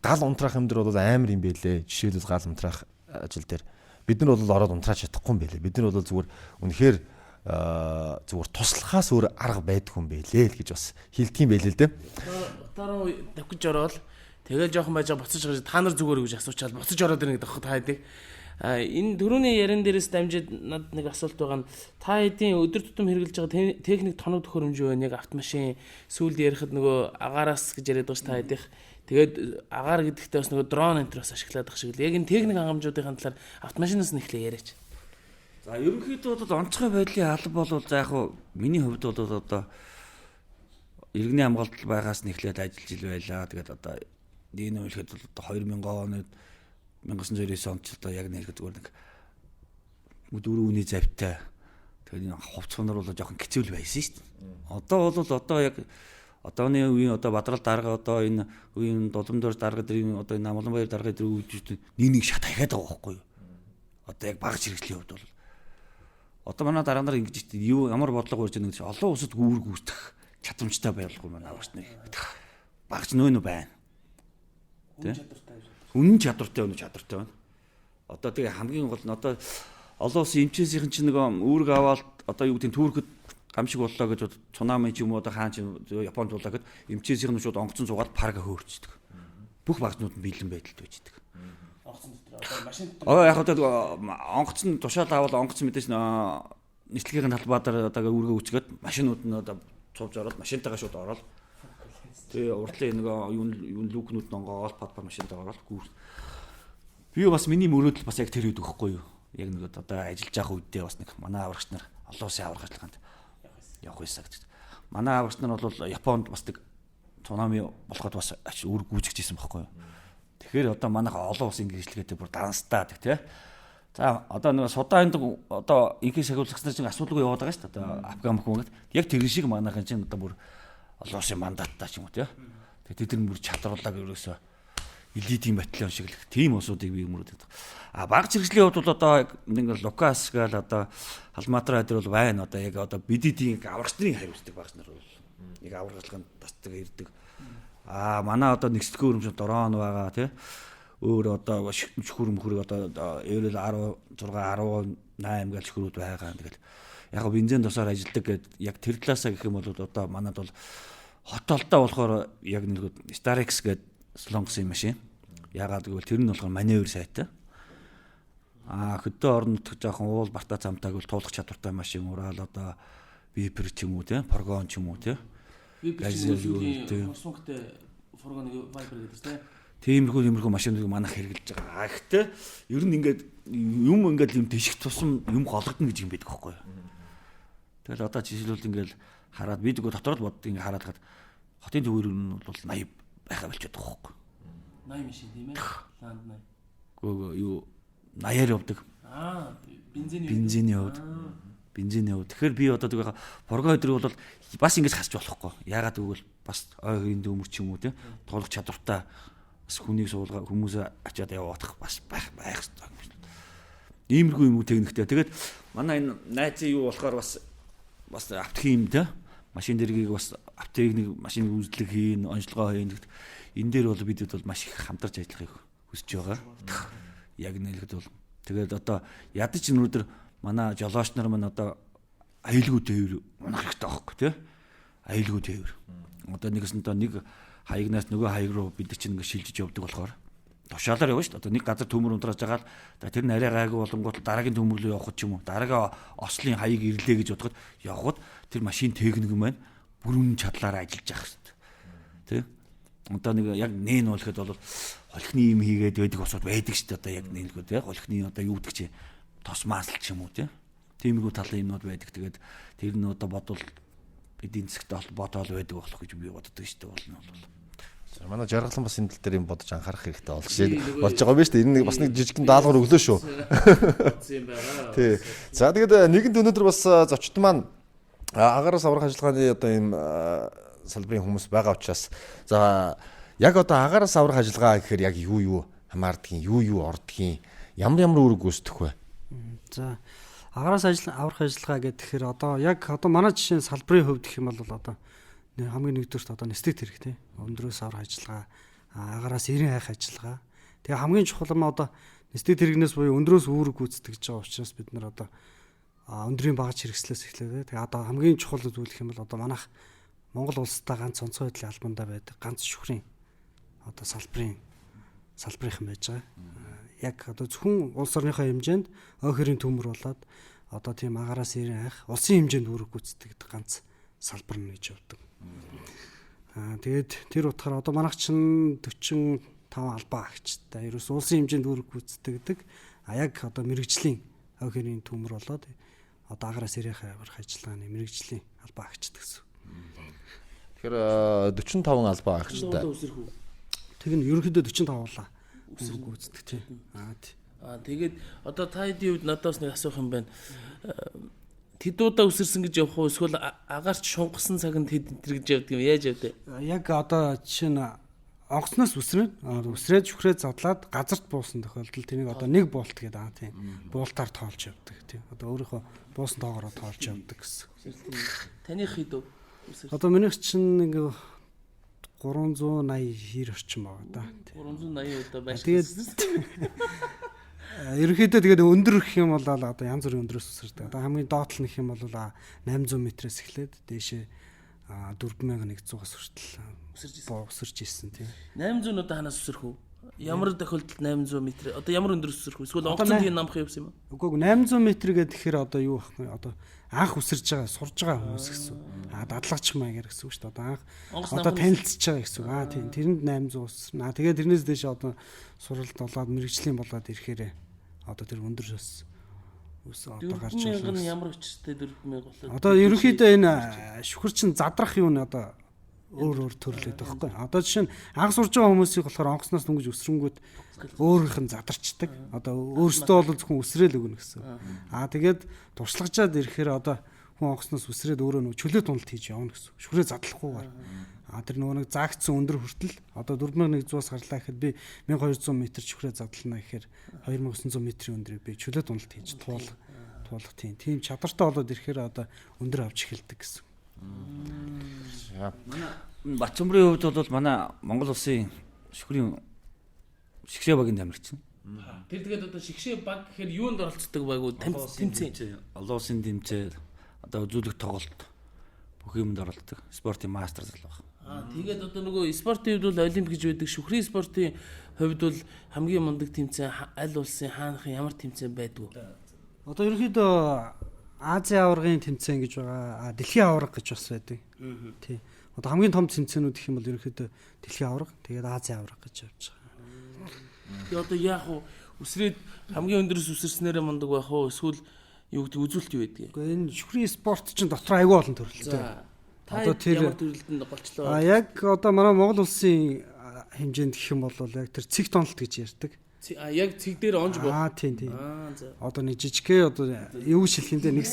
Speaker 1: гал унтраах юм дээр бол амар юм байлээ. Жишээлбэл гал унтраах ажил дээр бид нар бол ороод унтрааж чадахгүй юм байлээ. Бид нар бол зүгээр үнэхээр зүгээр туслахаас өөр арга байдгүй юм байлээ л гэж бас хэлдэг юм байлээ л дээ.
Speaker 2: Дараа давхиж ороод тэгээ жоохон байж буцаж гарч та нар зүгээр гэж асуучаад буцаж ороод ирнэ гэдэг та хэдэг. Энэ түрүүний яран дээрээс дамжид над нэг асуулт байгаа нь та хэдийн өдөр тутам хэрэгжилж байгаа техник тоног төхөөрөмж юу вэ? Яг автомашин сүүлд ярихад нөгөө агаараас гэж яриад байгаа ш та хэдих. Тэгээд агаар гэдэгтээ бас нөгөө дрон энтерос ашиглаад байгаа шиг л. Яг энэ техник хангамжуудын талаар автомашинаас нь эхлээ яриач.
Speaker 3: За ерөнхийдөө бол онцгой байдлын алба бол за яг хуу миний хувьд бол одоо иргэний хамгаалалт байгаас нь эхлээд ажиллаж ил байлаа. Тэгээд одоо энэ үйлхэд бол одоо 2000 оны 1999 онд ч одоо яг нэг зүгээр нэг дөрөв үний завтай. Тэгээд энэ хувцснаар бол жоохон хэцүү байсан шүү дээ. Одоо бол одоо яг одооны үеийн одоо Бадрал дарга одоо энэ үеийн Дулмдор дарга дэрийн одоо энэ Амланбаяр дарга дэрийн үеүүд нэг шат ахаад байгаа байхгүй юу? Одоо яг багц хэрэгслийн хувьд бол одоо манай дараа нар ингэж дээ юу ямар бодлого урьж байгаа нэг олон улсад гүүр гүйцэх чадамжтай байлгүй манай аварч нар багц нөө байна. Үнэн чадвартай байна. Одоо тэгээ хамгийн гол нь одоо олон улсын эмчээсийн чинь нэг үүрэг аваад одоо юу гэдэг түүрхэд гамшиг боллоо гэж цунами ч юм уу одоо хаан ч Японд боллоо гэд эмчээсийн нь шууд онгоцон цугаад парга хөөрчдөг. Бүх багцнууд нь бэлэн байдалд байждаг.
Speaker 2: Онгоцон дотор одоо машин дотор
Speaker 3: яг одоо онгоцон тушаал авал онгоцон мэдээж нийслэгийн талбайдаар одоо үүргээ үүсгээд машинууд нь одоо цувж ороод машинтайгаа шууд ороод тэгээ уртлын нэг юу лүкнүүд нонгоол пад машинтайгаа ороод гүүр. Би бас миний мөрөөдөл бас яг тэр үед өгөхгүй юу. Яг нэг одоо ажиллаж байгаа үедээ бас нэг манай аврагч нар олон улсын аврах ажиллагаанд явах байсан гэж. Манай аврагч нар бол Японд бас нэг цунами болоход бас үүрэг гүйцэж ирсэн байхгүй юу. Тэгэхээр одоо манайх олон улсын гэрчлэгээтэй бүр данстаад тий. За одоо нэг судаанд одоо инхи сахиулгчнаар чинь асуудалгүй яваад байгаа шүү дээ. Одоо Афган хүмүүс яг тэр шиг манайхан чинь одоо бүр олон улсын мандаттай ч юм уу тий. Тэгээд тэд нар бүр чадварлаа ерөөсөө элитийн батальон шиг л тийм усуудыг би мөрөдөд. Баг зэрэгслийн хувьд бол одоо нэг Лукас гээл одоо Алматра дээр бол байна. Одоо яг одоо BDD-ийн аврагч нарын хариуцдаг багш нар бол нэг аврагчлаганд тасдаг ирдэг. Манай одоо нэгсдэггүй хөрөмж дрон байгаа тий. Өөр одоо шүхүр мөхөр одоо эвэл 16 18 гээл шүхрүүд байгаа. Тэгэл яг бензин тусаар ажилладаг гэд яг тэр талаасаа гэх юм бол одоо манад бол хотолтой болохоор яг нэг Starex гэд солонгосын машин. Яагаад гэвэл тэр нь болохоор маневр сайтай. Хөдөө орон нутг жоохон уул барта цамтайг бол туулах чадвартай машин ураал одоо Viper ч юм уу тий, Forgon ч юм уу тий.
Speaker 2: Samsung-тэй Forgon Viper гэдэг тий.
Speaker 3: Тиймэрхүү машиныг манайх хэрэгжилж байгаа. Гэхдээ ер нь ингээд юм дэших тусам юм голгодно гэж юм байдаг байхгүй юу. Тэгэл одоо жишээлбэл ингээд хараад бид нөгөө доторд боддог ингээд хараад хаад хотын төвөр нь бол 80 байхаа болчиход байгаа байхгүй.
Speaker 2: 80 машин тийм ээ. Ланд 80.
Speaker 3: Гөө юу 80-аар явдаг. Бензиний хувьд. Тэгэхээр би одоо тэгээ Forgo өдрийг бол бас ингэж хасч болохгүй. Яагаад гэвэл бас ойрын дөмөр ч юм уу те тоглох чадвартай бас хүнийг суулгаа хүмүүсээ ачаад яваадах бас байх хэрэгтэй. Иймэрхүү юм уу техниктэй. Тэгээд манай энэ найзын юу болохоор бас автохим те машин дэргийг бас автотехник машины үйлчлэг хийн, онцлогоо хийн. Энэ дээр бол бидэд бол маш их хамтарч ажиллахыг хүсэж байгаа. Яг нэлээд бол тэгээд одоо ядаж өнөөдөр манай жолооч нар маань одоо аюулгүй тээвэр унах хэрэгтэй байхгүй тий. Аюулгүй тээвэр. Одоо нэгсэнтэй нэг хаягнаас нөгөө хаяг руу бид чинь ингэ шилжиж явдаг болохоор тушаалаар явна шүү дээ. Одоо нэг газар төмөр унтрааж байгаа л тэр нь арай гайгүй болонгууд дараагийн төмөр рүү явах ч юм уу. Дараагийн ослын хаяг ирлээ гэж бодоход явхад тэр машин техник юм байна. Бүрэн чадлаараа ажиллаж явах шүү дээ. Тэ? Одоо нэг яг нээн болоход бол холихны юм хийгээд байдаг босоод байдаг шүү дээ. Одоо яг нээнлгөө тэ. Холихны одоо юу гэдэг чи тос маасл ч юм уу тэ. Тиймэрхүү талын юмнууд байдаг. Тэгээд тэр нь одоо бодвол эдийн засгтай холбоотой байдаг болох гэж би боддог шүү дээ. Болно бол.
Speaker 1: Манай жаргалан бас энэ тал дээр юм бодож анхаарах хэрэгтэй болж байгаа юм байна шүү дээ. Энэ нэг бас нэг жижигхэн даалгавар өглөө шүү. Тий. За тэгээд нэгэнт өнөөдөр бас зочд маань агаараас аврах ажиллагааны одоо ийм салбарын хүмүүс байгаа учраас за яг одоо агаараас аврах ажиллагаа гэхээр яг юу хамаардгийн, юу ордгийн, ямар үүрэг гүйцэтгэх вэ?
Speaker 4: За агаараас аврах ажиллагаа гэхээр одоо яг одоо манай жишээ салбарын хувьд гэх юм бол одоо хамгийн нэгдүгürt одоо нэстэгт хэрэгтэй. Өндрөөс аврах ажиллагаа, агаараас ирэн хайх ажиллагаа. Тэгээ хамгийн чухал нь одоо нэстэгт хэрэгнээс буюу өндрөөс үүрэг гүйцэтгэж байгаа учраас бид нар одоо өндрийн багаж хэрэгслээс эхлэв. Тэгээ одоо хамгийн чухал зүйл гэх юм бол одоо манайх Монгол улстай ганц онцгой байдлын албандаа байдаг ганц шүхрийн одоо салбарынхан байж байгаа. Яг одоо зөвхөн улс орныхоо хэмжээнд охирын төмөр болоод одоо тийм агаараас ирэн хайх улсын хэмжээнд үүрэг гүйцэтгэдэг ганц салбар нь гэж явдаг. Тэгээд тэр утгаараа одоо манайх чинь 45 албаа агчтай. Ерөөс улсын хэмжээнд үүрэг гүйцэтгэдэг. Яг одоо мэрэгжлийн охирын төмөр болоод одоо агаараас ирэх аврах ажиллагааны мэрэгжлийн албаа агчтай гэсэн.
Speaker 1: Тэгэхээр 45 албаа агчтай.
Speaker 4: Тэг нь ерөнхийдөө 45 улаа үүрэг гүйцэтгэж тийм.
Speaker 2: Тэгээд одоо та хэдийн үед надаас нэг асуух юм байна. Тэдүүдээ үсэрсэн гэж явах уу эсвэл агаарч шунгасан цагт тэд гэж явдаг юм яаж явдаг?
Speaker 4: Яг одоо жишээ нь онгоцноос үсрээд шүхрээ задлаад газарт буусан тохиолдолд тэнийг одоо нэг буулт гэдэг тийм буултаар тоолж явдаг тийм. Одоо өөрийнхөө буусан тоогоороо тоолж явдаг гэсэн.
Speaker 2: Таны хэдөө үсэрсэн?
Speaker 4: Одоо минийх чинь нэг 380 орчим байгаа да.
Speaker 2: 380 удаа байж.
Speaker 4: Тэгээд ерөнхийдөө тэгээд өндөр гэх юм бол одоо янз бүрийн өндөрөөс үсэрдэг. Одоо хамгийн доотлол нэх юм бол 800 м-ээс эхлээд дээшээ 4100-аас хүртэл үсэрж ирсэн тийм.
Speaker 2: 800 удаа ханаас үсэрх үү? Ямар тохиолдолд 800 м? Одоо ямар өндөрөөс үсэрх вэ? Эсвэл онгоцны тийм намх явсан юм уу?
Speaker 4: Үгүй 800 м гэхээр одоо юу вэ? Одоо анх үсэрж байгаа, сурж байгаа хүмүүс гэсэн. Дадлагч маягаар гэсэн үг шүү дээ. Одоо танилцж байгаа гэсэн үг. Тийм. Тэрэнд 800 үсэрнэ. Тэгээд тэрнээс дээш одоо суралт болоод мэрэгжлийн болоод ирэхээр одоо тэр өндөрөөс одоо гарч
Speaker 2: ирсэн. Ямар өчтэй 4000 болоод.
Speaker 4: Одоо ерөнхийдөө энэ шүхэр чин задрах юу нэ одоо өөр төрлөөд байгаа байхгүй. Одоо жишээ нь анх сурж байгаа хүмүүсийг болохоор онгоцноос дөнгөж өсрөнгүүд өөрийнх нь задарчдаг. Одоо өөрсдөө бол зөвхөн үсрээл өгнө гэсэн. Тэгээд туршлагажаад ирэхээр одоо хүн онгоцноос үсрээд өөрөө нөгөө чөлөө туналт хийж явна гэсэн. Шүхрээ задлахгүйгээр. Тэр нөгөө нэг заагдсан өндөр хүртэл одоо 4100-аас гарлаа гэхэд би 1200 м шүхрээ задлана гэхээр 2900 м-ийн өндрийг би чөлөө туналт хийж туулах тийм чадвартай болоод ирэхээр одоо өндөр авч эхэлдэг гэсэн.
Speaker 3: Манай Батцамбарын хувьд бол манай Монгол улсын шүхрийн шигшээ багийн тамирчин.
Speaker 2: Тэр тэгээд одоо шигшээ баг гэхээр юунд оролцдог баг уу? Тэмцээн.
Speaker 3: Олон улсын тэмцээн одоо үзүүлэх тоглолт бүх юмд оролцдог. Спортын мастер залуу байна.
Speaker 2: Тэгээд одоо нөгөө спортын хувьд бол олимп гэж байдаг. Шүхрийн спортын хувьд бол хамгийн мундаг тэмцээн аль улсын хаанхын ямар тэмцээн байдгүй.
Speaker 4: Одоо ерөнхийдөө Азийн аваргын тэмцээн гэж байгаа. Дэлхийн аварга гэж бас байдаг. Тий. Одоо хамгийн том тэмцээнүүд гэх юм бол ерөнхийдөө дэлхийн аварга, тэгээд Азийн аварга гэж явж байгаа.
Speaker 2: Тэгээд одоо яах вэ? Үсрээд хамгийн өндөрөөс үсэрснээрээ мундаг байх уу? Эсвэл юу гэдэг үзүүлэлт юу байдаг?
Speaker 4: Гэхдээ энэ шүхрийн спорт чинь дотор аягүй олон төрөлтэй.
Speaker 2: Одоо тэр ямар төрөлдөнд голчлоо?
Speaker 4: Яг одоо манай Монгол улсын хэмжээнд гэх юм бол яг тэр цэг тоналт гэж ярьдаг.
Speaker 2: Яг цэг дээр онж боо.
Speaker 4: Тийм. Одоо нэг жижигхэн одоо юу шилхэндээ нэг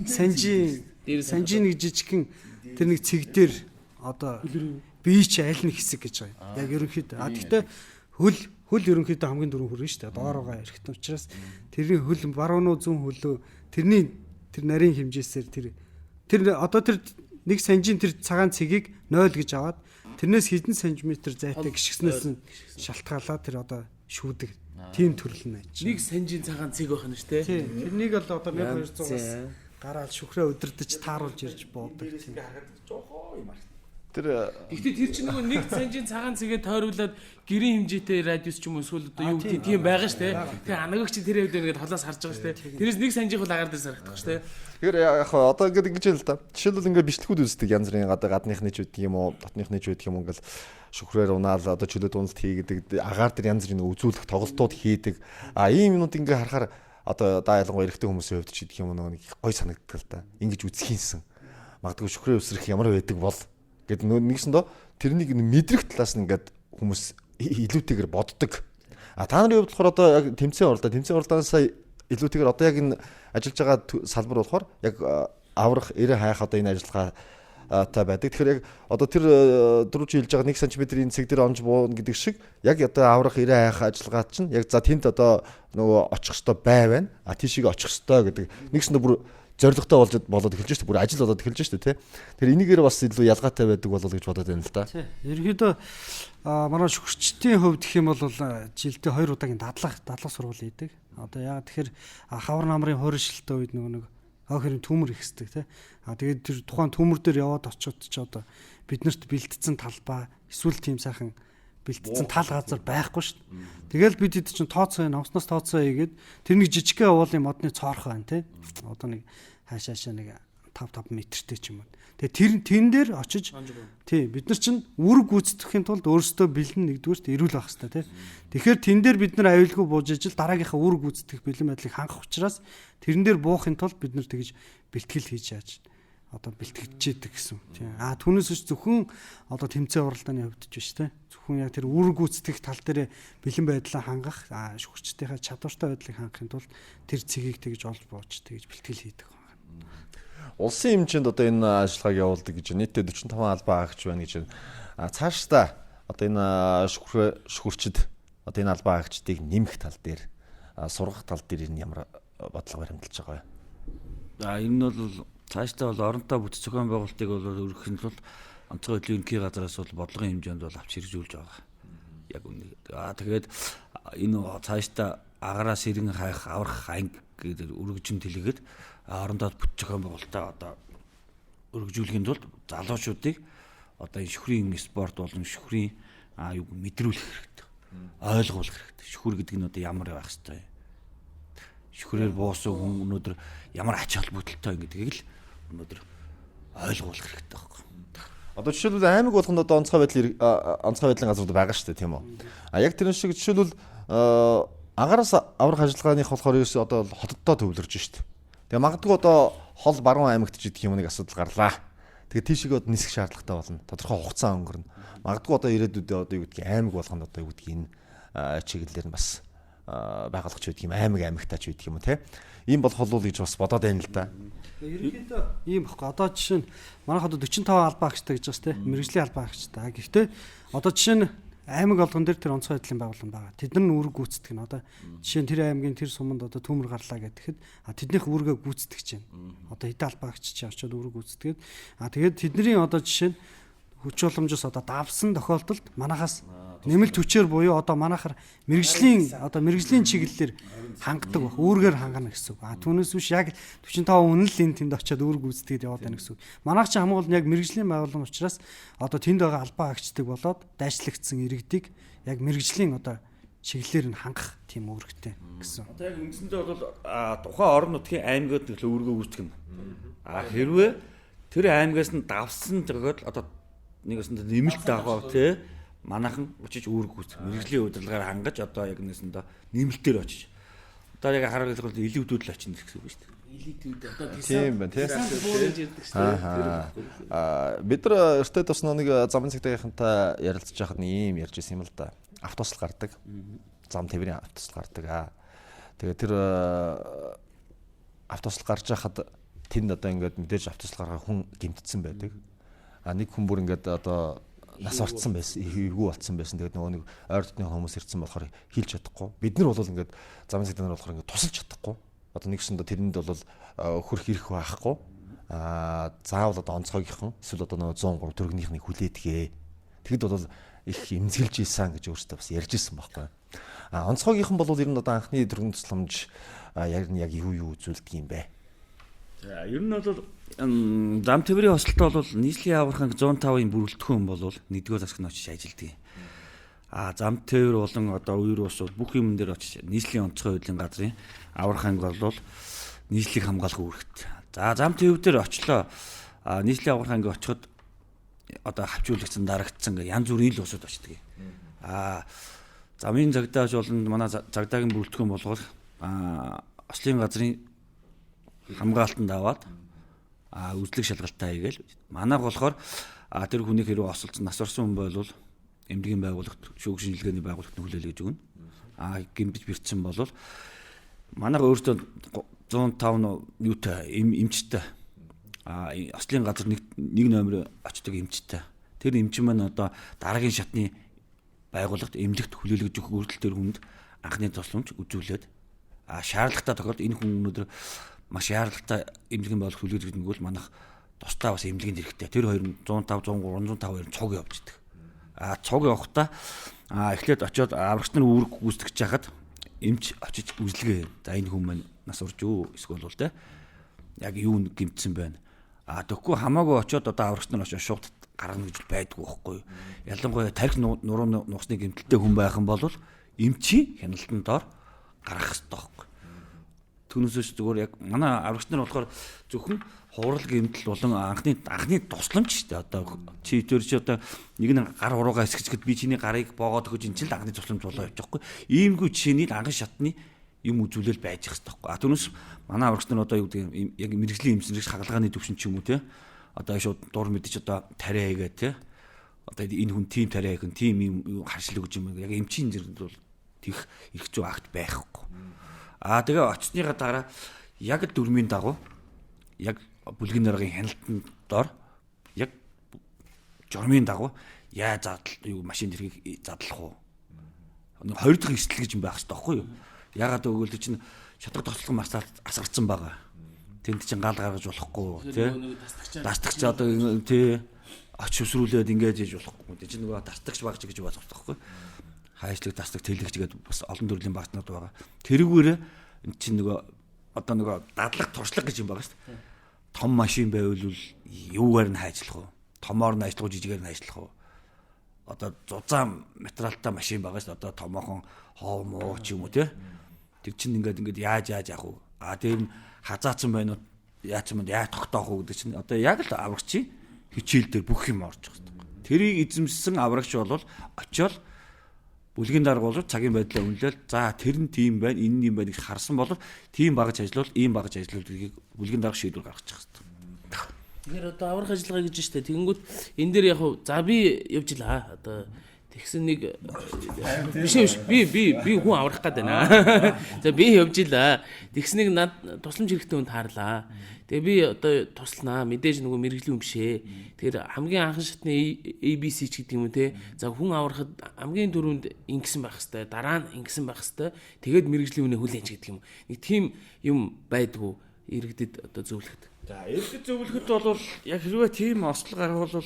Speaker 4: санжийн нэг жижигхэн тэр нэг цэг дээр одоо бие чи аль нэг хэсэг гэж байгаа. Яг ерөнхийдөө. Гэхдээ хөл ерөнхийдөө хамгийн дөрөв хүрнэ шүү дээ. Доорогоо эрэхтэн учраас тэрний хөл баруун уу зүүн хөлөө тэр нарийн хэмжээсээр тэр одоо тэр нэг санжийн тэр цагаан цэгийг 0 гэж аваад тэрнээс хэдэн сантиметр зайтай гიშгснээс шалтгаалаад тэр одоо шүүдэг тийм төрөл нь аж.
Speaker 2: Нэг санжийн цагаан цэг байх нь шүү дээ.
Speaker 4: Тийм. Тэрнийг л одоо 1200-аас гараад шүхрээ өдөрдөж тааруулж ирж буудаг тийм.
Speaker 3: Жоохоо юм аа.
Speaker 1: Тэр
Speaker 2: Гэхдээ тэр чинь нөгөө нэг санжийн цагаан цэгээ тойруулаад гэрийн хэмжээтэй радиус ч юм уу эсвэл одоо юу гэдэг тийм байгаа шүү дээ. Тэгээ анагч чи тэр хэвд ингээд холоос харж байгаа шүү дээ. Тэрээс нэг санжийнх бол агаар дээр сарагдах шүү дээ.
Speaker 1: тэгэхээр яг одоо ингээд ингэж л да. Жишээлбэл ингээд бичлэгүүд үздэг янз бүрийн одоо гадныхны ч үдэг юм уу, дотныхны ч үдэг юм уу ингээл шүхрээр унаал одоо чөлөөт уналт хийгээд агаар дээр янз бүрийн үзүүлэх тоглолтууд хийдэг. Ийм юмнууд ингээд харахаар одоо да ялангуяа эрэгтэй хүмүүсийн хувьд ч гэдэг юм нэг гой санагддаг л да. Ингэж үзхийнсэн. Магадгүй шүхрээ өсрөх ямар байдаг бол гэд нэгсэндөө тэрнийг мэдрэх талаас нь ингээд хүмүүс илүүтэйгээр боддог. Та нарын хувьд болохоор одоо яг тэмцээн уралдаанаас илүүтэйгээр одоо яг энэ ажиллаж байгаа салбар болохоор яг аврах, эрэ хайх одоо энэ ажиллагаа та байдаг. Тэгэхээр яг одоо тэр дөрвж хэлж байгаа 1 см-ийн цэг дээр онж бууна гэдэг шиг яг одоо аврах, эрэ хайх ажиллагаа чинь яг за тэнд одоо нөгөө очих ёстой байна. Тийшээ очих ёстой гэдэг нэгсэндээ бүр зоригтой болоод эхэлж шүү дээ. Бүр ажил болоод эхэлж шүү дээ, тий. Тэр энийгээр бас илүү ялгаатай байдаг болов гэж бодоод байна л да.
Speaker 4: Тий. Ерөнхийдөө манай шүгчдийн хувьд гэх юм бол жилдээ 2 удаагийн дадлага сургууль хийдэг. Одоо яагаад тэгэхээр хавар намрын хууршилттай үед нэг хөрийн төмөр ихсдэг, тий. Тэгээд тэр тухайн төмөр дээр яваад очиод ч одоо биднэрт бэлтцсэн талбай эсвэл тийм сайхан бэлтцсэн тал газар байхгүй шүү дээ. Тэгэл бид хэд чинь тооцоо номсноос тооцоо хийгээд тэр нэг жижигхэн уулын модны цоорх байна, тий. Одоо нэг хаашаашаа нэг 5 метртэй ч юм уу. Тэгээ тэн дээр очиж тий бид нар чинь үүрэг гүйцэтгэхийн тулд өөрсдөө бэлэн нэгдүгээрт ирүүл байх хэрэгтэй, тий. Тэгэхээр тэн дээр бид нар аюулгүй бууж ижил дараагийнхаа үүрэг гүйцэтгэх бэлэн байдлыг хангах учраас тэрэн дээр буухын тулд бид нар тэгж бэлтгэл хийж яаж одоо бэлтгэжээдэг гэсэн. Тий. Түүнээс ч зөвхөн одоо тэмцээн уралдааны хувьд ч биш, тий. Зөвхөн яг тэр үүрэг гүйцэтгэх тал дээр бэлэн байдлаа хангах, шүгчдийнхээ чадвартай байдлыг хангахын тулд тэр цэгийг тэгж олж бууж тэгж бэлтгэл хийдэг.
Speaker 1: Улсын хэмжээнд одоо энэ ажиллагааг явуулдаг гэж нийтдээ 45 албан агч байна гэж байна. Цаашдаа одоо энэ шүхүрчид одоо энэ албан агчдыг нэмэх тал дээр сургах тал дээр энэ ямар бодлого баримталж байгаа вэ?
Speaker 3: Энэ нь бол цаашдаа бол оронтой бүтэц зохион байгуулалтыг бол өргөхийн тулд онцгой хөдөлгөөний ерөнхий газраас бол бодлогын хэмжээнд бол авч хэрэгжүүлж байгаа. Яг үнэ. Тэгээд энэ цаашдаа агараас ирэн хайх, аврах анги гэдэг өргөжин тэлгээд орондоо бүтэц зохион байгуулалтаа одоо өргөжүүлэхийн тулд залуучуудыг одоо энэ шүхрийн спорт болон шүхрийн юг мэдрүүлэх хэрэгтэй. Ойлгуулах хэрэгтэй. Шүхэр гэдэг нь одоо ямар байх ёстой. Шүхрээр буусан хүн өнөөдөр ямар ач холбогдолтой гэдгийг л өнөөдөр ойлгуулах хэрэгтэй байхгүй.
Speaker 1: Одоо жишээлбэл аймаг болгонд одоо онцгой байдлын газрууд байгаа шүү дээ, тийм үү? Яг тэр шиг жишээлбэл агараас аврах ажиллагааных болохоор ерөөсөө одоо хотоддоо төвлөрж шүү дээ. Тэгээ магадгүй одоо хол баруун аймагт ч гэдэг юм нэг асуудал гарлаа. Тэгээ тийшээ одоо нисэх шаардлагатай болно. Тодорхой хугацаа өнгөрнө. Магадгүй одоо ирээдүйдээ одоо юу гэдгийг аймаг болгонд одоо юу гэдгийг энэ чиглэлээр нь бас байгуулагч байдаг юм, аймагтаач байдаг юм уу, те? Ийм бол холуул гэж бас бодоод байна л да.
Speaker 4: Ерөнхийдөө ийм баггүй. Одоо жишээ нь манайх одоо 45 албан агчтай гэж байна, те? Мэргэжлийн албан агчтай. Гэхдээ одоо жишээ нь аймаг болгон дээр тэр онцгой байдлын байгууллага байгаа. Тэд нар үүрэг гүйцэтгэх нь одоо жишээ нь тэр аймгийн тэр суманд одоо төмөр гарлаа гэхэд тэднийх үүргээ гүйцэтгэж байна. Одоо хэдэн албан агч чи очиод үүрэг гүйцэтгээд тэгээд тэдний одоо жишээ нь хүч боломжоос одоо давсан тохиолдолд манахаас нэмэлт хүчээр буюу одоо манайхаар мэрэгжлийн чиглэлээр хангадаг баг, үүргээр хангана гэсэн үг. Түүнээс биш яг 45 үнэл энэ тэнд очиод үүрэг гүйцэтгээд яваад байна гэсэн үг. Манайх ч хамгаалал нь яг мэрэгжлийн байгууллага учраас одоо тэнд байгаа албан агчдаг болоод дайчлагдсан иргэдийг яг мэрэгжлийн одоо чиглэлээр нь хангах тийм үүрэгтэй гэсэн.
Speaker 3: Одоо яг үндсэндээ бол тухайн орон нутгийн аймагуд төлөө үүргээ гүйцэтгэнэ. Хэрвээ тэр аймагаас нь давсан төгөөд одоо нэгээс нь нэмэлт дагав те манайхан очиж үүрэг гүйцэх мэрэгжлийн удирдлагаар хангаж одоо яг нэсэндээ нэмэлтээр очиж одоо яг харуулах бол илүүдүүд л очино гэсэн үг шүү дээ.
Speaker 2: Илүүдүүд одоо
Speaker 1: тийм байна тий. Бид нар эртээ тусна нэг замын цэгтийнхэнтэй ярилцж байхад ийм ярьж ирсэн юм л да. Автобус гардаг. Зам тээврийн автобус гардаг. Тэгээ тэр автобус гарч байхад тэнд одоо ингээд мэдээж автобус гаргаа хүн гэмтсэн байдаг. Нэг хүн бүр ингээд одоо нас орцсон байсан, эвгүй болцсон байсан. Тэгээд нөгөө нэг ойр дотны хүмүүс ирсэн болохоор хилж чадахгүй. Бид нар бол ингээд замын цэгтэнээр болохоор ингээд тусалж чадахгүй. Одоо нэгсэндээ тэрэнд бол хөрх ирэх байхгүй. Заавал одоо онцгойгийнхан эсвэл одоо нөгөө 103 төргнийхний хүлээдгээ. Тэгэд бол их эмзэглэж ийсэн гэж өөртөө бас ярьж ирсэн байхгүй. Онцгойгийнхан бол ер нь одоо анхны төргөн тусламж яг юу үзүүлдэг юм бэ?
Speaker 3: За ер нь бол зам тээврийн хосолтол бол нийслэлийн авархан 105-ын бүрэлдэхүүн бол нэгдүгээр засагт очиж ажилладаг. Зам тээвэр болон одоо үер ус бол бүх юм дээр очиж нийслэлийн онцгой байдлын газрын авархан бол нийслэлийг хамгаалах үүрэгт. За зам тээвэр дээр очлоо. Нийслэлийн авархан ингээ очиход одоо хавчуулагцсан дарагдсан янз бүрийн ил усуд очдөг. Замын цагдаач болон манай цагдаагийн бүрэлдэхүүн болгоор ослын газрын хамгаалтанд аваад үзлэг шалгалтаа хийгээл. Манайх болохоор тэр хүний хэрэг осолцсон нас орсон хүн бол эмнэлгийн байгууллагт шүүх шинжилгээний байгууллагт нөхлөөл гэж өгнө. Гэмтэж бэрцсэн бол манайх өөртөө 105 юутай эмчтэй ослын газар нэг номер очдог эмчтэй. Тэр эмчин маань одоо дараагийн шатны байгууллагт эмнэлэгт хүлээлгэж өгөх хүртэл тэр хүнд анхны тусламж үзүүлээд шаардлагатай тохиолдолд энэ хүн өнөөдөр маш шаардлагатай эмнэлгийн байгууллагт хүлээлгэж өгнө бол манайх тусдаа бас эмнэлгийн хэрэгтэй. Тэр хоёр 105 103 105 цуг явждаг. Цуг явахдаа эхлээд очиод аврагч нар үүрэг гүйцэтгэж хахад эмч очиж үзлэгээ. За энэ хүн маань нас урж юу эсвэл бол те яг юу гэмтсэн байна. Тэгэхгүй хамаагүй очиод одоо аврагч нар очиж шууд гаргана гэж байдгүй байхгүй юу. Ялангуяа тарих нуруу нугасны гэмтэлтэй хүн байх юм бол эмчийн хяналтанд доор гарах хэрэгтэй байхгүй. Түүнээс зүгээр яг манай аврагч нар болохоор зөвхөн хурал гэмтэл болон анхны тусламж шүү дээ. Одоо чи тэр чи одоо нэг нь гар уруугаа хэсгэжгэд би чиний гарыг боогоод өгөж энэ ч л анхны тусламж болоо явж байгаа байхгүй. Иймгүй чиний анхан шатны юм үзүүлэл байж их хэрэгтэй байхгүй. Түүнээс манай аврагч нар одоо юу гэдэг яг мэрэгжлийн эмчнэрч хагалгааны төвшин ч юм уу те. Одоо шууд дур мэдэж одоо тариа хийгээ те. Одоо энэ хүн тим тариа хийх, тим юм харшил өгч юм яг эмчийн зэрэгт бол тийх их зүй акт байхгүй. Тэгээ очсныхаа дараа яг дүрмийн дагуу яг бүлгийн даргын хяналтанд дор яг журмын дагуу яаж задал машин дэргийг задлах уу? Хоёр дахь эстэл гэж юм байх хэрэгтэй байхгүй юу? Ягаад гэвэл чинь шатар тослох марсаад асгарцсан байгаа. Тэнд чинь гал гаргаж болохгүй тий. Дастагч одоо тий оч өсрүүлээд ингэж хийж болохгүй. Тэ чинь нөгөө дастагч багч гэж бодох байхгүй. Хайшлаг дастаг тэлэгч гэдэг бас олон төрлийн багтнууд байгаа. Тэрүүгээр эн чинь нөгөө одоо нөгөө дадлаг туршлага гэж юм байгаа шүү дээ. Том машин байвал юугаар нь хайжлах вэ? Томоор нь ажиллах уу, жижигээр нь ажиллах уу? Одоо зузаан материалтай машин байгаа шүү дээ. Одоо томоохон хов муу ч юм уу тий. Тэг чинь ингээд яаж яах вэ? Тэр нь хазаацсан байна уу? Яаж тогтоох уу гэдэг чинь одоо яг л аврагчийн хичээл дээр бүх юм орж байгаа шүү дээ. Тэрийг эзэмссэн аврагч бол очиод бүлгийн дарга бол цагийн байдлаа үнэлэл за тэр нь тийм байна, энэ нь юм байна гэж харсан бол тийм багж ажиллавал ийм багж ажиллавал гэдгийг бүлгийн дарга шийдвэр гаргачих хэрэгтэй.
Speaker 2: Тэгэхээр одоо аврах ажиллагаа гэж штэ. Тэгэнгүүт энэ дээр яг за би явж илаа. Одоо тэгсэн нэг биш би хүн аврах гээд байна. За би явж илаа. Тэгснэг над тусламж хэрэгтэй хүнд таарлаа. Тэгээ би одоо тусланаа. Мэдээж нөгөө мэрэгжлийн хүн бишээ. Тэгэхээр хамгийн анхан шатны ABC ч гэдэг юм уу те. За хүн аврахад хамгийн дөрөнд ингэсэн байх хэвээр, дараа нь ингэсэн байх хэвээр. Тэгээд мэрэгжлийн хүнээ хүлээнч гэдэг юм. Нэг тийм юм байдгүй иргэдэд одоо зөвлөхөд.
Speaker 3: За иргэд зөвлөхөд бол яг хэрвээ тийм осол гарвал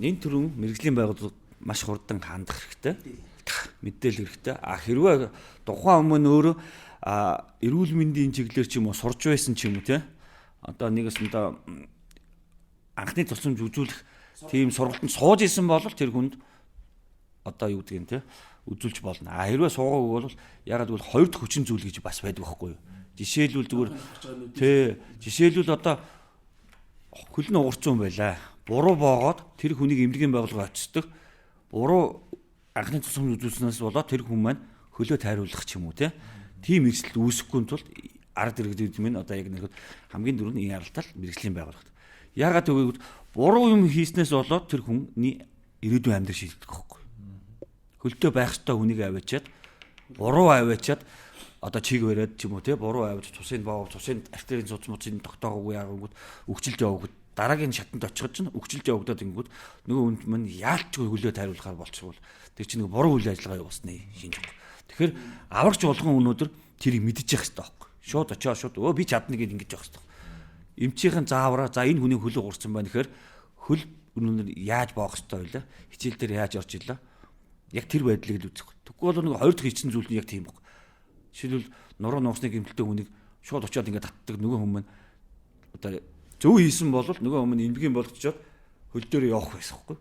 Speaker 3: энэ төрүн мэрэгжлийн байгууллага маш хурдан хандах хэрэгтэй. Мэдээлэл хэрэгтэй. Хэрвээ тухайн өмнө өөрөө эрүүл мэндийн чиглэлээр ч юм уу сурж байсан ч юм уу те. Одоо нэгэсэндээ анхны тусламж үзүүлэх тийм сургалтанд сууж исэн бол тэр хүнд одоо юу гэдэг юм те үзүүлж болно. Хэрвээ суугаагүй бол ягаад гэвэл хоёр дахь хүчин зүйл гэж бас байдаг байхгүй юу? Жишээлбэл зүгээр жишээлбэл одоо хөл нь уурцсан байлаа. Буруу боогоод тэр хүнийг эмнэлгийн байгууллага очдог. Буруу анхны тусламж үзүүлснээс болоод тэр хүн маань хөлөө тайруулах ч юм уу тийм эрсдэл үүсэхгүй тулд ард иргэдүүд минь одоо яг нэг хамгийн дөрөв нь яралтал мэрэгжлийн байгууллагт. Яагаад гэвэл буруу юм хийснээс болоод тэр хүний ирээдүйн амьдрал шийдэх байхгүй. Хөлтөө байх ёстой хүнийг аваачаад буруу аваачаад одоо чиг бариад ч юм уу буруу аваад цусын боов цусын артерийн цуц муцын тогтоогоогүй яагангууд өгчилж явагд дараагийн шатанд очиход ч өгчилж явагдаад ингэнгүүт нөгөө хүнд мань яалтчгүй хөлөө тайруулахаар болчихвол тэр чинь нэг буруу үйл ажиллагаа явуулсны шинж баг. Тэгэхээр аврагч болгон өнөөдөр тэрийг мэдчих хэрэгтэй байхгүй. Шууд очоо шууд би чадна гэж ингэж явах хэрэгтэй. Эмчийнхэн заавраа за энэ хүний хөлөө гурцсан байна гэхээр хөл өнөөдөр яаж боох хэрэгтэй вэ? Хичээл дээр яаж орж илаа? Яг тэр байдлыг л үзэх. Тэгвэл бол нэг хоёр дахь хийсэн зүйл нь яг тийм баг. Жишээлбэл нуруу нуусны гэмтэлтэй хүнийг шууд очиод ингэ татдаг нөгөө хүмүүс одоо зөв хийсэн бол нөгөө өмнө эмнэлгийн болчиход хөл дээр явах байсан хгүй.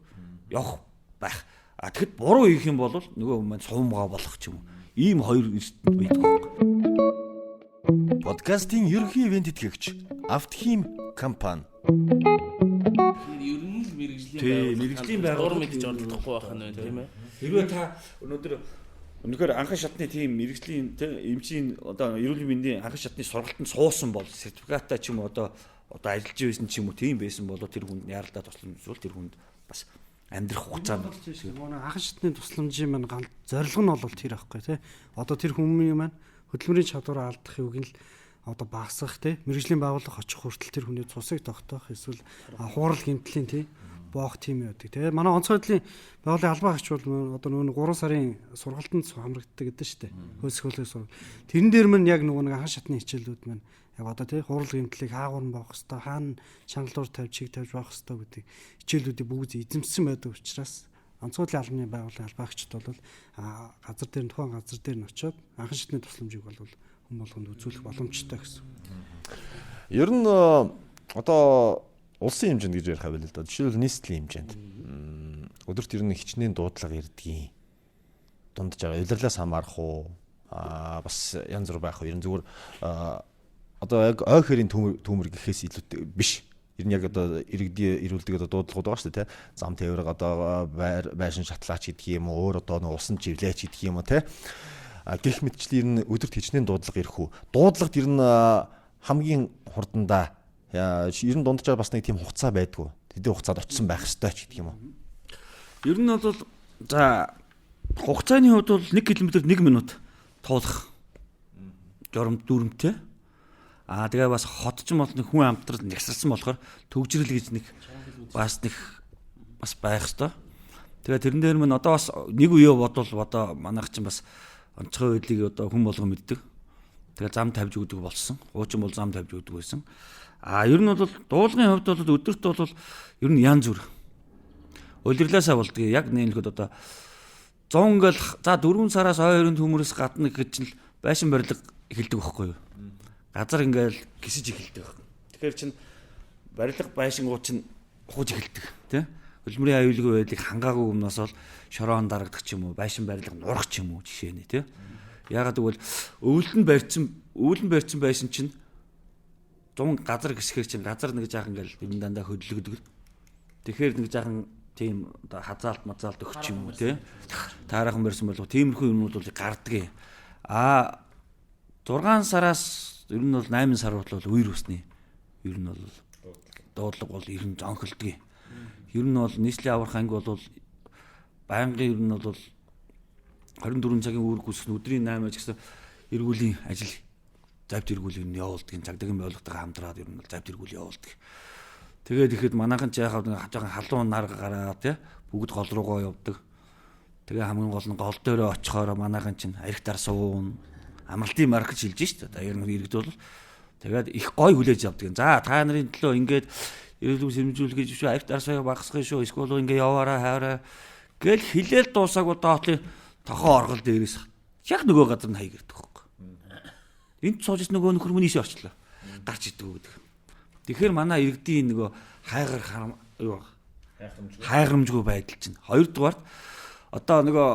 Speaker 3: Явах байх. А тэгэхэд буруу хийх юм бол нөгөө өмнө сувмгаа болох ч юм уу. Ийм хоёр байдаг хгүй.
Speaker 1: Подкастын ерөнхий ивент тэтгэгч Автхим компани.
Speaker 2: Ер нь л
Speaker 3: мэрэгжлийн
Speaker 2: байгууллага мэдж оролдохгүй байх нь байна тийм ээ.
Speaker 3: Хэрвээ та өнөөдөр анхан шатны тийм мэрэгжлийн эмчийн одоо эрүүл мэндийн анхан шатны сургалтанд суусан бол сертификатаа ч юм уу одоо ажиллаж байсан ч юм уу тийм байсан бол тэр хүнд яаралдаа тусламж үзвэл тэр хүнд бас амьдрах хугацаанд
Speaker 4: Манай анхан шатны тусламжийн маань ганц зорилго нь бол тэр аахгүй тий. Одоо тэр хүмүүс маань хөдөлмөрийн чадвараа алдахыг нь л одоо багасгах тий. Мэргэжлийн байгууллага очих хүртэл тэр хүний цусыг тогтоох эсвэл хуурал гэмтлийн тий боох тийм байдаг тий. Манай онцгой байдлын байгууллагын албан хаагч бол одоо нөгөө 3 сарын сургалтанд хамрагддаг гэдэг шүү дээ. Хөөс хөлөө сургал. Тэрэн дээр мань яг нөгөө анхан шатны хичээлүүд маань яг одоо тий хуурал гэмтлийг хаагур боох хэвээр хаана чангалуур тавьж чиг тавьж боох хэвээр гэдэг хичээлүүдийг бүгд эзэмссэн байдаг учраас онцгой албаны байгууллагын албан хаагчид бол газар дээр тухайн газар дээр нь очиод анхан шатны тусламжийг бол хүн болгонд үзүүлэх боломжтой гэсэн.
Speaker 1: Ер нь одоо улсын хэмжээнд гэж ярих байл л да. Жишээлбэл нийслэлийн хэмжээнд өдөрт ер нь хичнээн дуудлага ирдгийг дундж байгаа. Улирлаас хамаарах уу? Бас янз бүр байх уу? Ер нь зүгээр одоо яг ой хэрийн төмөр гэхээс илүүтэй биш. Ер нь яг одоо иргэдийн ирүүлдэг одоо дуудлагууд байгаа шүү дээ, тий. Зам тээврэг одоо байшин шатлаач гэдгийг юм уу, өөр одоо усан живлээч гэдгийг юм уу, тий. Гэх мэтчлэн ер нь өдөрт хичнээн дуудлага ирэх үү? Дуудлагад ер нь хамгийн хурдандаа ер нь дунджаар бас нэг тийм хугацаа байдгүй. Тэдний хугацаанд очсон байх ёстой ч гэдэг юм уу.
Speaker 3: Ер нь бол за хугацааны хувьд бол 1 км 1 минут туулах журамт дүрмтэй. Тэгээ бас хот ч юм бол нэг хүн амтрал нэгсэрсэн болохоор төгжрөл гэж нэг бас байх ёстой. Тэгээ тэрэн дээр мань одоо бас нэг үе бодвол одоо манайх чинь бас онцгой байдлыг одоо хүн болгон мэддэг. Тэгээ зам тавьж өгдөг болсон. Хуучин бол зам тавьж өгдөг байсан. Ер нь бол дуулгын хувьд бол өдөрт бол ер нь янз бүр. Улирлаасаа болдгийг яг нээлэхэд одоо 100 ингээл за 4 сараас ой хоёрын төмөрөөс гадна гэж чинь байшин барилга эхэлдэг байхгүй юу? Газар ингээл гисэж эхэлдэг байна. Тэгэхээр чин барилга байшингууд чин хууж эхэлдэг тий. Хөдөлмөрийн аюулгүй байдлыг хангаагүй өмнөөс бол шороон дарагдах ч юм уу, байшин барилга нурах ч юм уу жишээ нэ тий. Ягаад гэвэл өвлөн барьсан байшин чин 100 газар гисэхэр чин газар нэг жаахан ингээл энэ дандаа хөдлөгдөг. Тэгэхээр нэг жаахан тийм оо хазаалт мазаалт өгч юм уу тий. Таараахан барьсан болов тиймэрхүү юмнууд бол гарддаг. 6 сараас ер нь бол 8 сар хүртэл бол үер усны ер нь бол дуудлага бол ер нь зонхилдог. Ер нь бол нийслэлийн аврах анги бол байнгын ер нь бол 24 цагийн үүрэг гүйцэтгэх өдрийн 8 гэсэн эргүүлийн ажил завьт эргүүл ер нь явуулдаг. Цагдаагийн байгууллагатайгаа хамтраад ер нь бол завьт эргүүл явуулдаг. Тэгээд ихэд манайхан ч яхав нэг хажуухан халуун нар гараад тий бүгд гол руугаа явдаг. Тэгээ хамгийн гол нь гол дээрээ очихоор манайхан чинь архитар суун амралтын марк гэж хэлж шүү дээ. Ер нь иргэд бол тэгээд их гой хүлээж авдаг. За та нарын төлөө ингээд эрэлүү сэрэмжүүлэх гэж шүү. Архитар суйг багасгах шүү. Эсвэл ингээд яваараа хавраа гэл хилээл дуусаагүй доотлын тохоо оргол дээрээс яг нөгөө газар нь хаяг ирдэг хөөх. Энд сууж нөгөө нөхөр мөнийшээ орчлоо. Гарч идэг гэдэг. Тэгэхээр манай иргэдийн нөгөө хайхрамжгүй байдал чинь. Хоёрдугаарт одоо нөгөө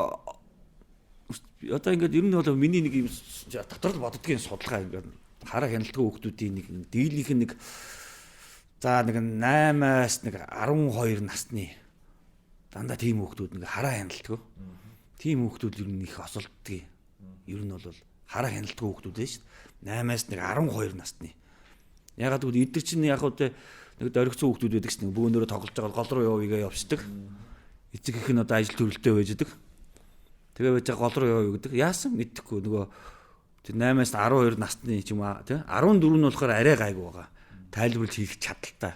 Speaker 3: одоо ингээд ер нь бол миний нэг юм дотор л боддгийн судалгаа ингээд хараа хяналтгүй хүмүүсийн нэг дийлийнх нь нэг за нэг 8-аас нэг 12 насны дандаа тийм хүмүүс нэг хараа хяналтгүй. Тийм хүмүүс ер нь их осолддог. Ер нь бол хараа хяналтгүй хүмүүс дээ шүү дээ. 8-аас нэг 12 насны. Ягаад гэвэл эдгээр чинь яг уу нэг дөрөгцөн хүмүүс байдаг чинь бөөнөрөө тоглож байгаа гол руу явъя явчихдаг. Эцэг их нь одоо ажил төрөлтэй байждаг. Тэгээ байж гол руу явъя гэдэг. Яасан мэдэхгүй нөгөө 8-аас 12 насны ч юм аа тий 14 нь болохоор арай гайгүй байгаа. Тайлбарлаж хийх чадaltaй.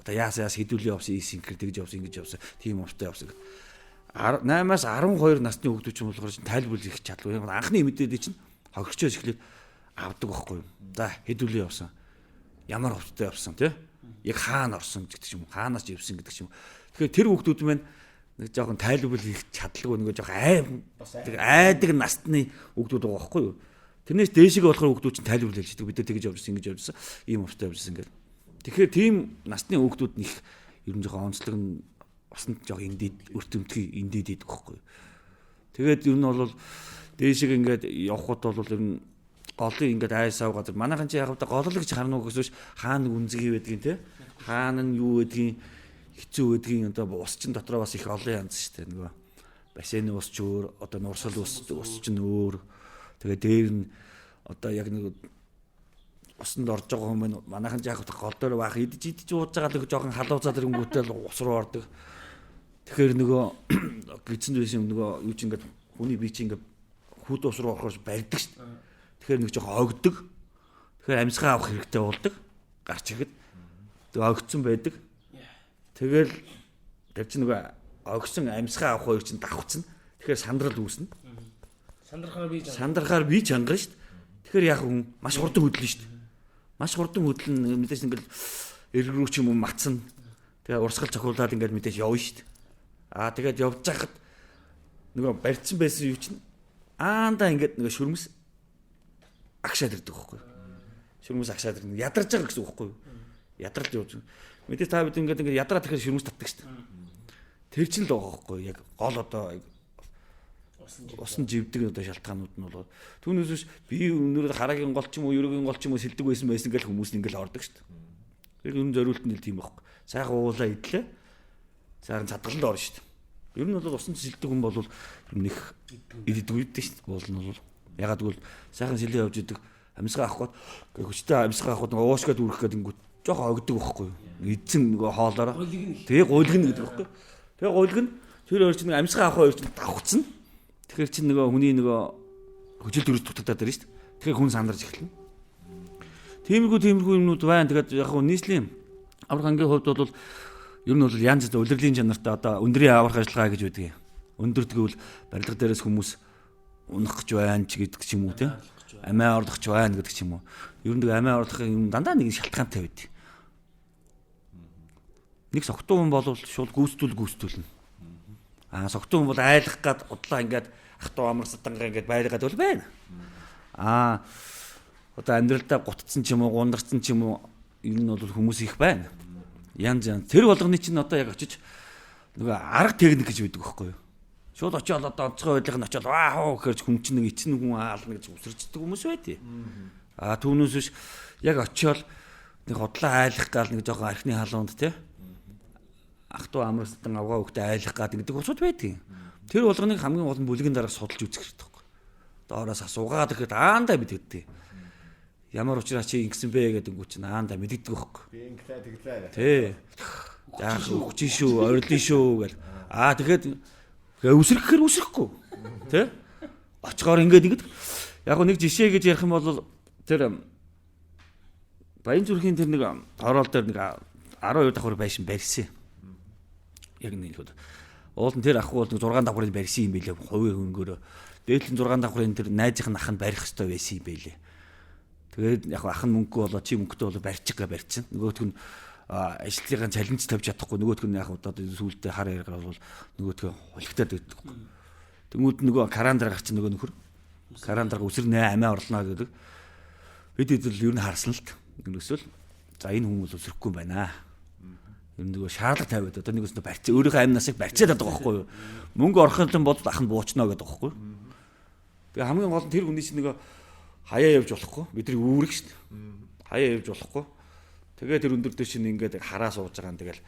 Speaker 3: Одоо яас хэдүүлээ явсан ийс ингэр тэгж явсан ингэж явсан тийм өмстэй явсан. 8-аас 12 насны хүмүүс ч юм болохоор тайлбарлаж хийх чадлаа. Анхны мэдээлэл чинь хогчоос эхлээд авдаг байхгүй юу. За хэдүүлээ явсан. Ямар хөвцтэй явсан тий? Яг хаана орсон гэдэг ч юм уу. Хаанаас явсан гэдэг ч юм уу. Тэгэхээр тэр хүмүүс маань нэг жоохон тайлбар хийх чадлаггүй нэг жоохон айдаг насны хүмүүс байгаа байхгүй юу. Тэрнээс дээшгээ болохоор хүмүүс чинь тайлбар хэлж идэг. Бид нар тэгж явжсэн ингэж явжсэн. Ийм хөвцтэй явжсэн гэдэг. Тэгэхээр тийм насны хүүхдүүд них ер нь жоохон онцлог нь усанд жоохон эндээд өртөмтгий эндээд идэх байхгүй. Тэгээд ер нь бол дээшиг ингээд явхад бол ер нь голын ингээд айсаа газар манайхан чи яг та голол гэж харна уу гэсэн хаана үнзгий байдгийг те хаана нь юу байдгийг хэцүү байдгийг одоо ус чин дотроо бас их олон янз шүү дээ нөгөө бассейн ус ч өөр одоо нурсал ус чинь өөр тэгээ дээр нь одоо яг нэг усанд орж байгаа хүмүүс манайхан яг гол дээр баах идэж ууж байгаа л жоохон халуузаад ирэнгүүтээ л ус руу ордог. Тэгэхээр нөгөө гидсэнд байсан нөгөө юу ч ингээд хүний бие чинь ингээд хүд ус руу орохоор барьдаг шүү дээ. Тэгэхээр нэг жоохон огддог. Тэгэхээр амьсгаа авах хэрэгтэй болдог. Гарч ирэхэд тэгээ огцсон байдаг. Тэгэл тэр чинь нөгөө огсон амьсгаа авах хоёр чинь давхцсан. Тэгэхээр сандрал үүснэ. Сандрахаар би чангана шүү дээ. Тэгэхээр яг хүн маш хурдан хөдлөн шүү дээ. Маш хурдан хөдлөн мэдээж ингээл эрг рүү ч юм уу матсан. Тэгээ урсгал цохиулаад ингээд мэдээж явна шүү дээ. Тэгээд явж байхад нөгөө барьцсан байсан юу чинь аандаа ингээд нөгөө шүрмэс агшаад ирдэг байхгүй. Шүрмэс агшаад ирнэ. Ядарч байгаа гэсэн үг байхгүй. Ядралт явж. Мэдээж та бид ингээд ядраад тэгэхээр шүрмэс татдаг шүү дээ. Тэр чинь л байгаа байхгүй. Яг гол одоо усан живдэг одоо шалтгаанууд нь бол түүнээс биш би өнөөдөр хараагийн гол ч юм уу ерөөгийн гол ч юм уу сэлдэг байсан гэл хүмүүс ингээл ордог шүү дээ. Тэр юм зориулт нь л тийм байхгүй. Сайхан уулаа идлээ. Сайхан задгаланд орно шүү дээ. Ер нь бол усан сэлдэг хүн бол нэг иддэг үйдтэй шүү дээ. Уул нь бол ягаад гэвэл сайхан сэлээ явж идэг амьсгаа авах гээд хүчтэй амьсгаа авах гээд уушгаад үрэх гээд ингүүт жоохон огддог байхгүй. Эзэн нөгөө хоолоороо тэгээ гуйлгна гэдэг байхгүй. Тэгээ гуйлгна тэр хоёр чинь амьсгаа авах хоёр чинь давхцсан. Тэгэхээр чинь нөгөө хүний нөгөө хөжил төрөс дутагдаад байна шүү дээ. Тэгэхээр хүн сандарч эхэлнэ. Тиймэрхүү юмнууд байна. Тэгээд яг хөө нийслэлийн аврах ангийн хувьд бол ер нь бол янз бүр улирлын чанартай одоо өндрийн аврах ажиллагаа гэж үүдгийг. Өндөр тэгвэл барилга дээрээс хүмүүс унах гэж байна ч гэдэг ч юм уу те. Амиа орлох ч байна гэдэг ч юм уу. Ер нь амиа орлохын юм дандаа нэг шалтгаантай байдаг. Нэг согтуу хүн бол шууд гүйцэтгүүлнэ. Согтуу хүн бол айлах гад удлаа ингээд ахтуу амарсадангаа ингээд байргаад бол байна. Одоо амьдралдаа гутцсан ч юм уу, гундарсан ч юм уу ер нь бол хүмүүс их байна. Янз. Тэр болгоны чинь одоо яг очиж нөгөө арга техник гэж байдаг байхгүй юу? Шууд очиод одоо онцгой байдлыг нь очиод ваа гэж хүн чинь нэг эцэн хүн аална гэж үсэрчдэг хүмүүс байдیں۔ Түүнээс биш яг очиод нэг хотлоо айлах гал нэг жоохон архины халуунд те ахтуу амарсдан авгаа хөхтэй айлах гад гэдэг усуд байдیں۔ Тэр болгоныг хамгийн гол нь бүлгийн дараа судалж үзэх хэрэгтэй байхгүй. Доороос асуугаад ирэхэд аандаа мэдэгддэг. Ямар учраас чи ингэсэн бэ гэдэг үг чинь аандаа мэдэгддэг байхгүй.
Speaker 1: Би ингэлээ тэглээ.
Speaker 3: Тий. Яах үхчих шүү, ойрлоо шүү гэл. Тэгэхэд үсрэхээр үсрэхгүй. Тэ? Очихоор ингээд яг нэг жишээ гэж ярих юм бол тэр Баян зүрхийн тэр нэг орол дээр нэг 12 давхар байшин барьсан. Яг нэг л уул нь тэр ахгүй бол 6 давхрыг барьсан юм билээ. Хувийн хөнгөөрөө. Дээдлэн 6 давхрын тэр найзынх нь ах нь барих хэрэгтэй байсан юм билээ. Тэгээд яг ах нь мөнгөгүй болоо чи мөнгөтэй болоо барьчих барьчихна. Нөгөөх нь ажлын цалинч тавьж чадахгүй. Нөгөөх нь яг одоо сүүлдээ хар яриагаар бол нөгөөх хулигтаад байдаг. Тэнгүүд нөгөө каран дараа гарч нөгөө нөхөр. Каран дараа үсэрнэ амиа орлоо гэдэг. Бид л ер нь харсан л та. Нэгнэсэл за энэ хүмүүс өсрөхгүй юм байна. Ер нь нөгөө шаардлага тавиад одоо нэгээс барьц өөрийнхөө амь насыг барьцаад байгаа байхгүй юу? Мөнгө орохын бодол ах нь буучнаа гэдэг байхгүй юу? Тэгээ хамгийн гол нь тэр хүний чинь нөгөө хаяа явж болохгүй. Бидний үүрэг шүү дээ. Хаяа явж болохгүй. Тэгээ тэр өндөр дэш чинь ингээд хараа сууж байгаа юм тэгэл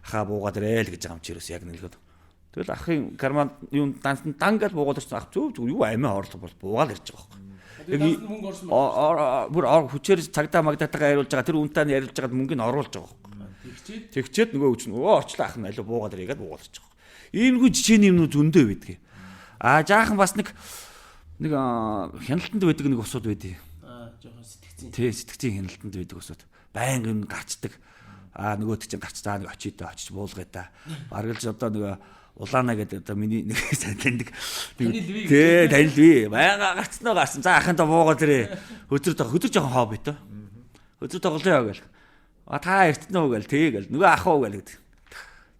Speaker 3: ахаа буугаад ирээл гэж байгаа юм чи ерөөс яг нэлгээд. Тэгэл ахын карман юм дангал буугаад ирсэн ах зөв юу амиа орлох бол буугаад ирж байгаа байхгүй. Бүр хүчээр цагдаа магдатайгаа яриулж байгаа тэр үнтаа яриулж байгаад мөнгөний оруулж байгаа байхгүй. Тэгчээд нөгөө хүч нь очлоо ах нь аль буугаад ирээд буугаад ирж байгаа. Иймэрхүү жижигний юмнууд зөндөө байдгийг. Жаахан бас нэг хяналтанд байдаг нэг усуд байдгийг.
Speaker 2: Жоохон сэтгцэн.
Speaker 3: Тий, сэтгцэн хяналтанд байдаг усуд. Байнга юм гарчдаг. Нөгөөд чинь гарч цаа нэг очиж буулгаа та. Баргалж одоо нөгөө улаана гэдэг одоо миний нэг таньдаг. Тий, танил би. Байнга гарцнаа гарсан. За ахын та буугаад ирээ. Өдөр жоохон хобби тоо. Өдөр тоглоё гэл. Та эртнэ үү гэл тэгээл нөгөө ах уу гэл гэдэг.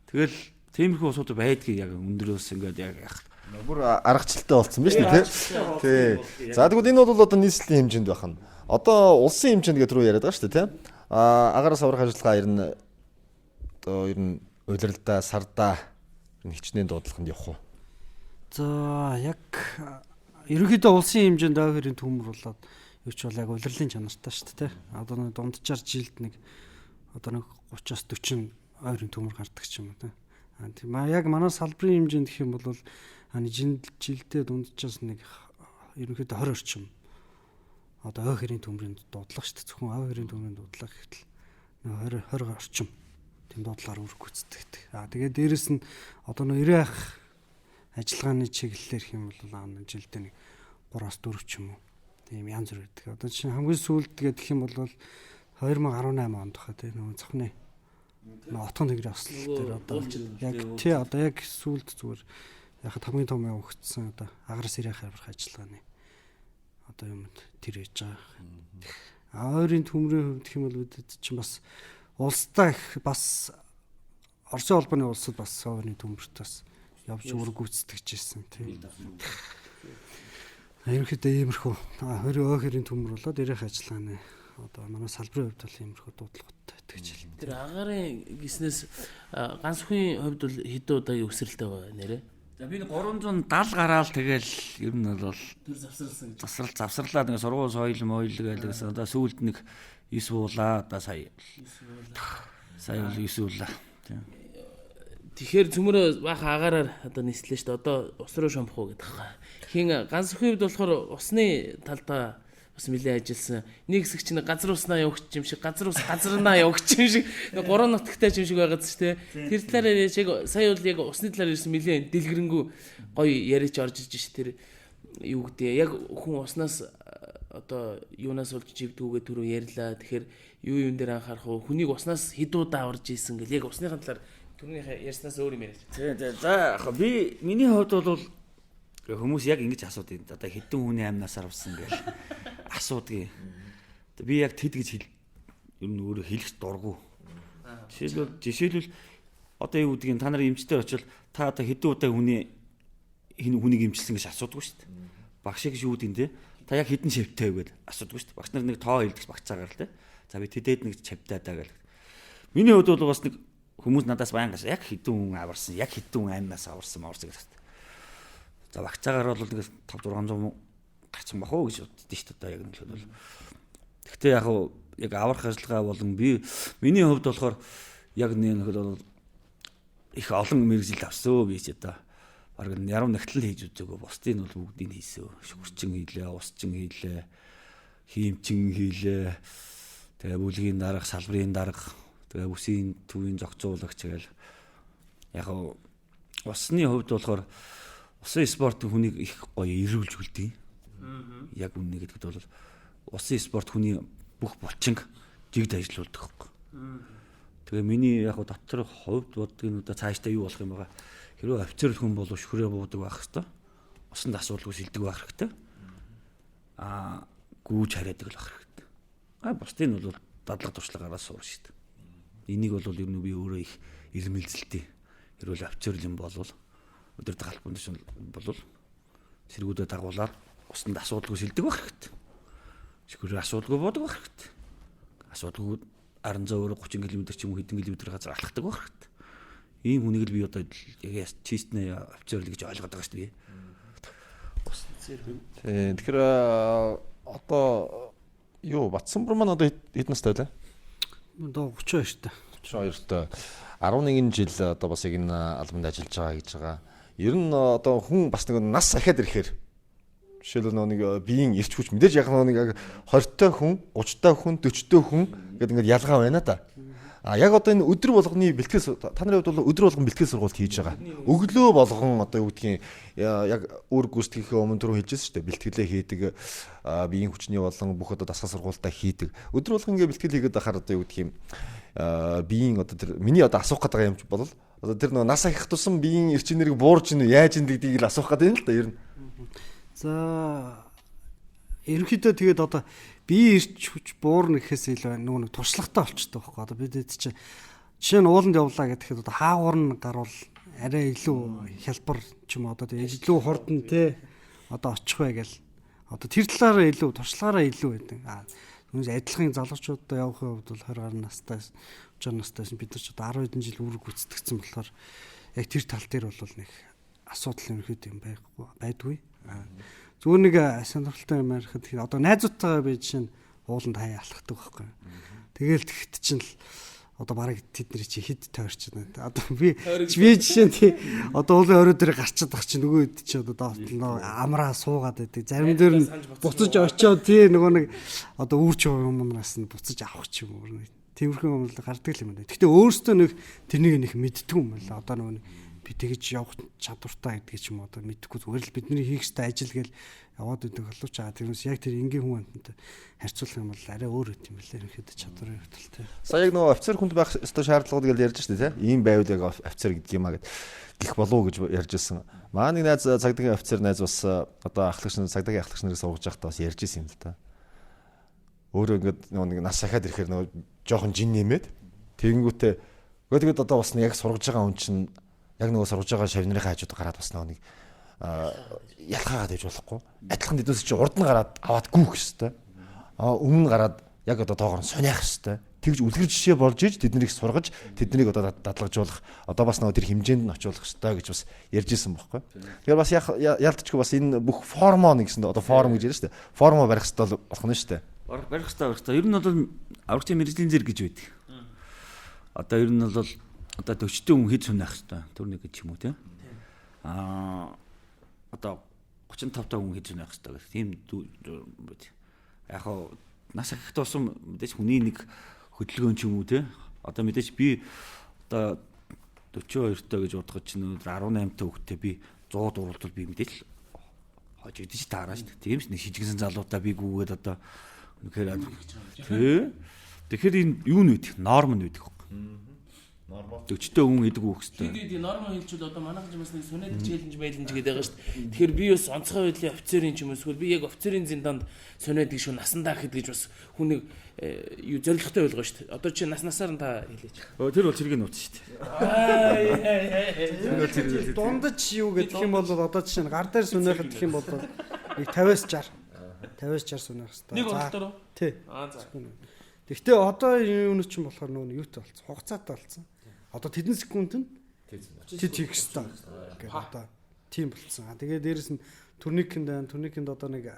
Speaker 3: Тэгэл тиймэрхүү усуд байдгийг яг өндрөөс ингээд яг
Speaker 1: бүр аргачлалтай болсон биз дээ тий. За тэгвэл энэ бол одоо нийслэлийн хэмжээнд байх нь. Одоо улсын хэмжээнд гэдэг рүү яриад байгаа шүү дээ тий. агаараас аврах ажиллагаа ер нь улиралдаа сардаа хичнээн дуудлаганд явах уу?
Speaker 4: За яг ерөнхийдөө улсын хэмжээнд ойрын төмөр болоод юу ч бол яг улирлын чанартай шүү дээ. Одоо нэг дунджаар жилд нэг одоо нэг 30-аас 40 ойрын төмөр гардаг ч юм уу те. Тийм яг манай салбарын хэмжээнд гэх юм бол жилдээ дунджаас нэг ерөнхийдөө 20 орчим одоо ой хэрийн төмрийн дуудлага шүү дээ. Зөвхөн ой хэрийн төмрийн дуудлага гэхтэл 20 орчим тийм дуудлагаар үрг гүйцэтгэдэг. Тэгээд дээрэс нь одоо нэг 90 ах ажиллагааны чиглэлээр их юм бол жилдээ нэг 3-аас 4 ч юм уу. Тийм янз бүр байдаг. Одоо чинь хамгийн сүүлд гэх юм бол 2018 онд баха тийм нөгөө цохны отгон тэгрийн ослол дээр одоо яг тий одоо яг сүүлд зүгээр яхад хамгийн том явагдсан одоо аграс ирэх харбах ажиллагааны одоо юмд тэр ээж байгаа. Ойрын төмрийн хувьд гэх юм бол бид чинь бас улстай их бас Оросын холбооны улсад бас ойрын төмөрт бас явж үүрэг гүйцэтгэж ирсэн тийм. Ерөнхийдөө иймэрхүү ой хэрийн төмөр болоод ирэх ажиллагааны одоо манай салбарын хувьд бол иймэрхүү дуудлагатай байдаг гэж хэлнэ.
Speaker 2: Тэр агарын гиснээс ганц үхийн хувьд бол хэд удаагийн өсрэлтэй байгаа нэрэ?
Speaker 3: За би 370 гараал тэгэл ер нь бол
Speaker 2: Тэр завсарласан гэж.
Speaker 3: завсарлаа нэг сургууль соёл моёл гэлээс одоо сүүлд нэг 9 уулаа одоо сая бол 9 уулаа тийм.
Speaker 2: Тэгэхээр цөмөрөө баахан агаараар одоо нислээ шүү дээ. Одоо ус руу шомпох уу гэдэг байгаа. Хин ганц үхийн хувьд болохоор усны талдаа бас нэлээд ажилласан. Нэг хэсэг чинь газар уснаа явагч юм шиг, газарнаа явагч юм шиг, 3 нутагтай юм шиг байгаад шүү дээ. Тэр талаар яг сая бол яг усны талаар ирсэн нэлээд дэлгэрэнгүй гоё яриач орж иж ш тэр юу гэдэг. Яг хүн уснаас одоо юунаас болж живдгүүгээ түрүү ярьлаа. Тэгэхээр юу юм дээр анхаарах уу? Хүнийг уснаас хэд удаа орж ийсэн гэл яг усныхаа талаар түрүүнийхээ ярьснаас өөр юм яриач.
Speaker 3: За яг би миний хувьд бол хүмүүс яг ингэж асуудаг. Одоо хэдэн хүний амнаас авсан гэж асуудгийг. Би яг тэд гэж ер нь өөрөө хэлэх дурггүй. Жишээлбэл одоо юу гэдгийг та нарын эмчтэй очил та одоо хэдэн удаа хүнийг эмчилсэн гэж асуудаггүй шүү дээ. Багш гэж юу гэдэг нь та яг хэдэн шавьтай вэ гэж асуудаггүй шүү дээ. Багш нар нэг тоо хэлдэг багцаагаар л дээ. За би тэдэд нэг шавьтай даа гэл. Миний хувьд бол бас нэг хүмүүс надаас баян гаш яг хэдэн хүн аварсан, яг хэдэн хүн амнаас аварсан гэж байна. За багцаагаар бол нэг 5-600 гарсан бах уу гэж боддөө шүү дээ яг нэг л бол. Гэхдээ яг аврах ажиллагаа болон миний хувьд болохоор яг нэг бол их олон мэрэгжил авсан би ч одоо баг яруу нягтлал хийж үзээгөө бусдын бол бүгдийг хийсэн. Шүгэрчин хийлээ, усчин хийлээ, хиймчин хийлээ. Тэгээ бүлгийн дарга, салбарын дарга, тэгээ үсийн төвийн зохицуулагч гээл яг усны хувьд болохоор усын спорт хүнийг их гоё эрүүлж үлдээ. Яг үнэ гэдэгт бол усын спорт хүний бүх булчинг жигд ажиллаулдаг хөөх. Тэгээ миний яг дотор хувьд бодгийн удаа цаашдаа юу болох юм байгаа. Хэрвээ офицер хүн бол шүхрээ буудаг байх хэвээр. Усанд асуудалгүй шилдэг байх хэрэгтэй. Гүүж хараадаг л байх хэрэгтэй. Бусдын бол дадлага туршлагаараа суур шүү дээ. Энийг бол ер нь би өөрөө их ирмэлзэлтэй. Хэрвээ офицер юм бол өдөрт галбын төшин бол сэргүүдэд дагуулаад усанд асуудалгүй шилдэг байх хэрэгтэй. Шүхрээ асуудалгүй буудаг байх хэрэгтэй. Асуудалгүй 10-30 км ч юм уу хэдэн км газар алхдаг байх хэрэгтэй. Ийм хүнийг л би одоо яг чистнэ офицер л гэж ойлгоод байгаа шүү дээ.
Speaker 1: Тэгэхээр одоо юу Батсанбар маань одоо хэд настай вэ?
Speaker 4: Одоо 32 та.
Speaker 1: 32 та. 11 жил одоо бас яг энэ албанд ажиллаж байгаа гэж байгаа. Ер нь одоо хүн бас нэг нас ахаад ирэхээр жишээлбэл нэг биеийн эрч хүч мэдээж яг нэг 20-той хүн, 30-той хүн, 40-той хүн гэдэг ингээд ялгаа байна да. Яг одоо энэ өдөр болгоны бэлтгэл та нарын хувьд бол өдөр болгон бэлтгэл сургалт хийж байгаа. Өглөө болгон одоо юу гэдгийг яг үүрэг гүйцэтгэхийн өмнө түрүү хэлжсэн шүү дээ. Бэлтгэлээ хийдэг, биеийн хүчний болон бүх одоо дасгал сургалтаа хийдэг. Өдөр болгон ингээд бэлтгэл хийгээд байхаар одоо юу гэдгийг биеийн одоо тэр миний одоо асуух гэдэг юм бол одоо тэр нөгөө нас ахих тусам биеийн эрчимнэрийг буурж ийн яаж ин гэдгийг л асуух гэдэг юм л да ер нь.
Speaker 4: За ерөнхийдөө тэгээд одоо бие ирч хүч буурна гэхээс илүү нөгөө нэг туршлагатай болчтой байхгүй. Одоо бид чинь жишээ нь ууланд явлаа гэхэд одоо хаагуурн гарвал арай илүү хялбар ч юм одоо илүү хурдан те одоо очих бай гэл одоо тэр талаараа илүү туршлагаараа илүү байдаг. Түүнээс адилхан залуучуудаа явахын хувьд бол 20 гаруй настайс 30 настайс бид нар ч одоо 10 хэдэн жил үүрэг гүйцэтгэсэн болохоор яг тэр тал дээр бол нэг асуудал ерөнхийдөө юм байдгүй. Зүгээр нэг сонирхолтой юм ярихад одоо найзуудтайгаа би жишээ нь ууланд хаяа алхахдаг байхгүй. Тэгэл тэгт чинь л одоо барыг тэдний чи хэд тойрч байна. Одоо би жишээ нь тий одоо уулын орой дээр гарчаад байх чинь нөгөө хэд чи одоо доотлоо амраа суугаад байдаг. Зарим дээр нь буцаж очиод тий нөгөө нэг одоо үүрч юмнаас нь буцаж авах ч юм уу. Тиймэрхүү юм л гардаг юм байна. Гэхдээ өөрөөсөө нэг тэрнийг нэг мэддэг юм байна. Одоо нөгөө би тэгж явах чадвартай гэдэг ч юм одоо мэдэхгүй зүгээр л бидний хийх ёстой ажил гээл яваад байдаг боловч тэрнээс яг тэр энгийн хүн амтантай харьцуулах юм бол арай өөр үт юм байлаа ерөнхийдөө чадварын хувьд те.
Speaker 1: Сая яг нөгөө офицер хүнд байх ёстой шаардлагууд гэж ярьж штэ те. Ийм байвал яг офицер гэдэг юм а гэд гих болов гэж ярьж ирсэн. Маа нэг найз цагдаагийн офицер найз бас одоо ахлагч нар цагдаагийн ахлагч нарыг суугаж байхдаа бас ярьж ирсэн юм л та. Өөрөө ингээд нэг нас ахаад ирэхээр нөгөө жоохон жин нэмээд тэгэнгүүтээ тэгээд одоо бас яг сургаж байгаа хүн чинь яг нөгөө сургаж байгаа шавнырын хажууд гараад бас нэг ялхаагаад ээж болохгүй. Адилхан дэднээс чи урд нь гараад аваад гүөх хэвээр. Өмнө гараад яг одоо тоогоор сониах хэвээр. Тэгж үлгэр жишээ болж иж тэднийг сургаж тэднийг одоо дадлагжуулах одоо бас нөгөө тэр хэмжээнд нь очиулах хэвээр гэж бас ярьж исэн байхгүй. Тэгэхээр бас ялтчгүй бас энэ бүх формоо нэгсэнд одоо форм гэж ярьж штэ. Формоо барих хэвээр болох нь штэ.
Speaker 3: Барих хэвээр. Ер нь бол аврагчийн мэрэгжлийн зэрэг гэж байдаг. Одоо ер нь бол одоо 40-тэй хүн хэд сунах хэвээр. Төрний гэж юм уу те. Одоо 35-тай хүн хэд сунах хэвээр гэх тийм байд. Яг хоо нас ахихт болсон мэдээж хүний нэг хөдөлгөөн ч юм уу те. Одоо мэдээж би одоо 42-тай гэж бодоход чинь 18-тай хүүхдтэй би 100 дууралтвал би мэдээж хож идэж таараа шүү дээ. Тиймс нэг шижигсэн залуутаа би гүгээд одоо үнэхээр тий. Тэгэхээр энэ юу нүд норм нүд гэх. Норм. 40-тэй хүн идэг үү гэхтэй.
Speaker 2: Тэгээд норм хэлчихвэл одоо манайхан ч бас нэг сүнэд челленж байлэнж гэдэг байгаа шүү дээ. Тэгэхээр би бас онцгой байдлын офицерын ч юм уу эсвэл би яг офицерын зиндаанд сүнэд гэж насандаа гэхэд гэж бас хүн нэг юу зоригтой ойлгоо шүү дээ. Одоо чи наснасаар нь та хэлээч.
Speaker 3: Тэр бол цэргийн нууц шүү дээ.
Speaker 4: Дундаж юу гэдэг юм бол одоо жишээ нь гар дээр сүнэхэд гэх юм бол нэг 50-аас 60 50-60 сүнэх хэвээр.
Speaker 2: Нэг удаа.
Speaker 4: Тий.
Speaker 2: За.
Speaker 4: Гэхдээ одоо юуны ч юм болохоор нөгөө юутай болсон. Хугацаатай болсон. Одоо тэдэн секунд нь тийх хэвээр гэдэг одоо тийм болсон. Тэгээд дээрэс нь турникэнд одоо нэг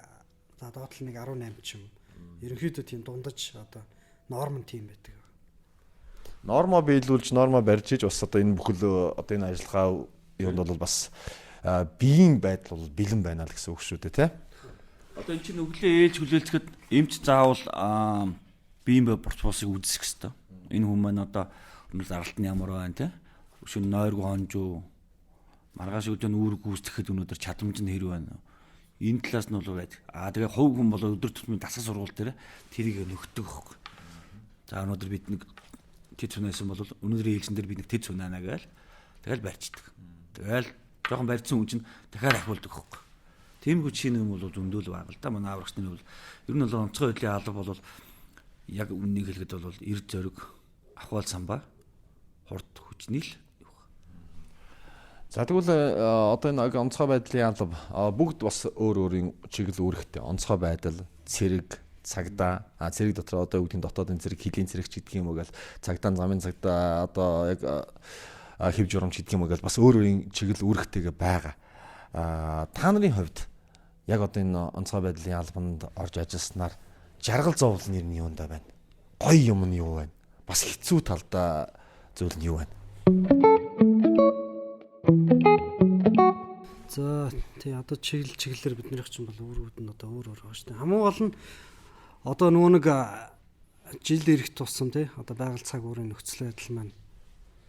Speaker 4: доотлол нэг 18 ч юм. Ерөнхийдөө тийм дундаж одоо норм тийм байдаг.
Speaker 1: Нормо биелүүлж нормо барьж иж бас одоо энэ бүхэл одоо энэ ажиллагаа юунд бол бас биеийн байдал бол бэлэн байна л гэсэн үг шүү дээ тий.
Speaker 3: Одоо эн чинь өглөө ээж хүлээлцэхэд эмч заавал биеийн процессыг үзэх хэрэгтэй. Энэ хүмүүс маань одоо заргалт нь ямар байна те. Өшөө нойргүй хонжуу маргааш өдөр үүрэг гүйцэтгэхэд өнөөдөр чадамж нь хэрэг байна. Энэ талаас нь бол байдаг. Тэгээ хувь хүн бол өдөр тутмын дасгал сургууль дээр тэрийг нөхдөг хөөх. За өнөөдөр бид нэг тэд цунайсан бол өнөөдрийн хэлсэн дээр бид нэг тэд цунаана гээл. Тэгэл барьцдаг. Тэгэл жоохон барьцсан хүн чинь дахиад ахиулдаг хөөх. Тиймгүй чинь юм бол зөндөөл байгаа л да. Манай аврагч нар бол ер нь бол онцгой байдлын алба бол яг үннийг хэлэхэд бол эрд зориг ахвал самбаа хурд хүчний л.
Speaker 1: За тэгвэл одоо энэ онцгой байдлын алба бүгд бас өөр өөрийн чиглэл үүрэгтэй. Онцгой байдал, цэрэг, цагдаа, цэрэг дотор одоо үүдийн дотоодын цэрэг, хилийн цэрэг ч гэдэг юм уу гэл цагдаа, замын цагдаа одоо яг хэв журамч гэдэг юм уу гэл бас өөр өөрийн чиглэл үүрэгтэйгээ байгаа. Та нарын хувьд яг одоо энэ онцгой байдлын албанд орж ажилласнаар жаргал зовлон нэр нь юундаа байна? Гоё юм нь юу байна? Бас хэцүү талдаа зүйл нь юу байна?
Speaker 4: За тий одоо чиглэлээр биднийх чинь бол өөрүүд нь одоо өөр байгаа шүү дээ. Хамгийн гол нь одоо нөгөө нэг жил ирэх тусам тий одоо байгаль цаг уурын нөхцөл байдал маань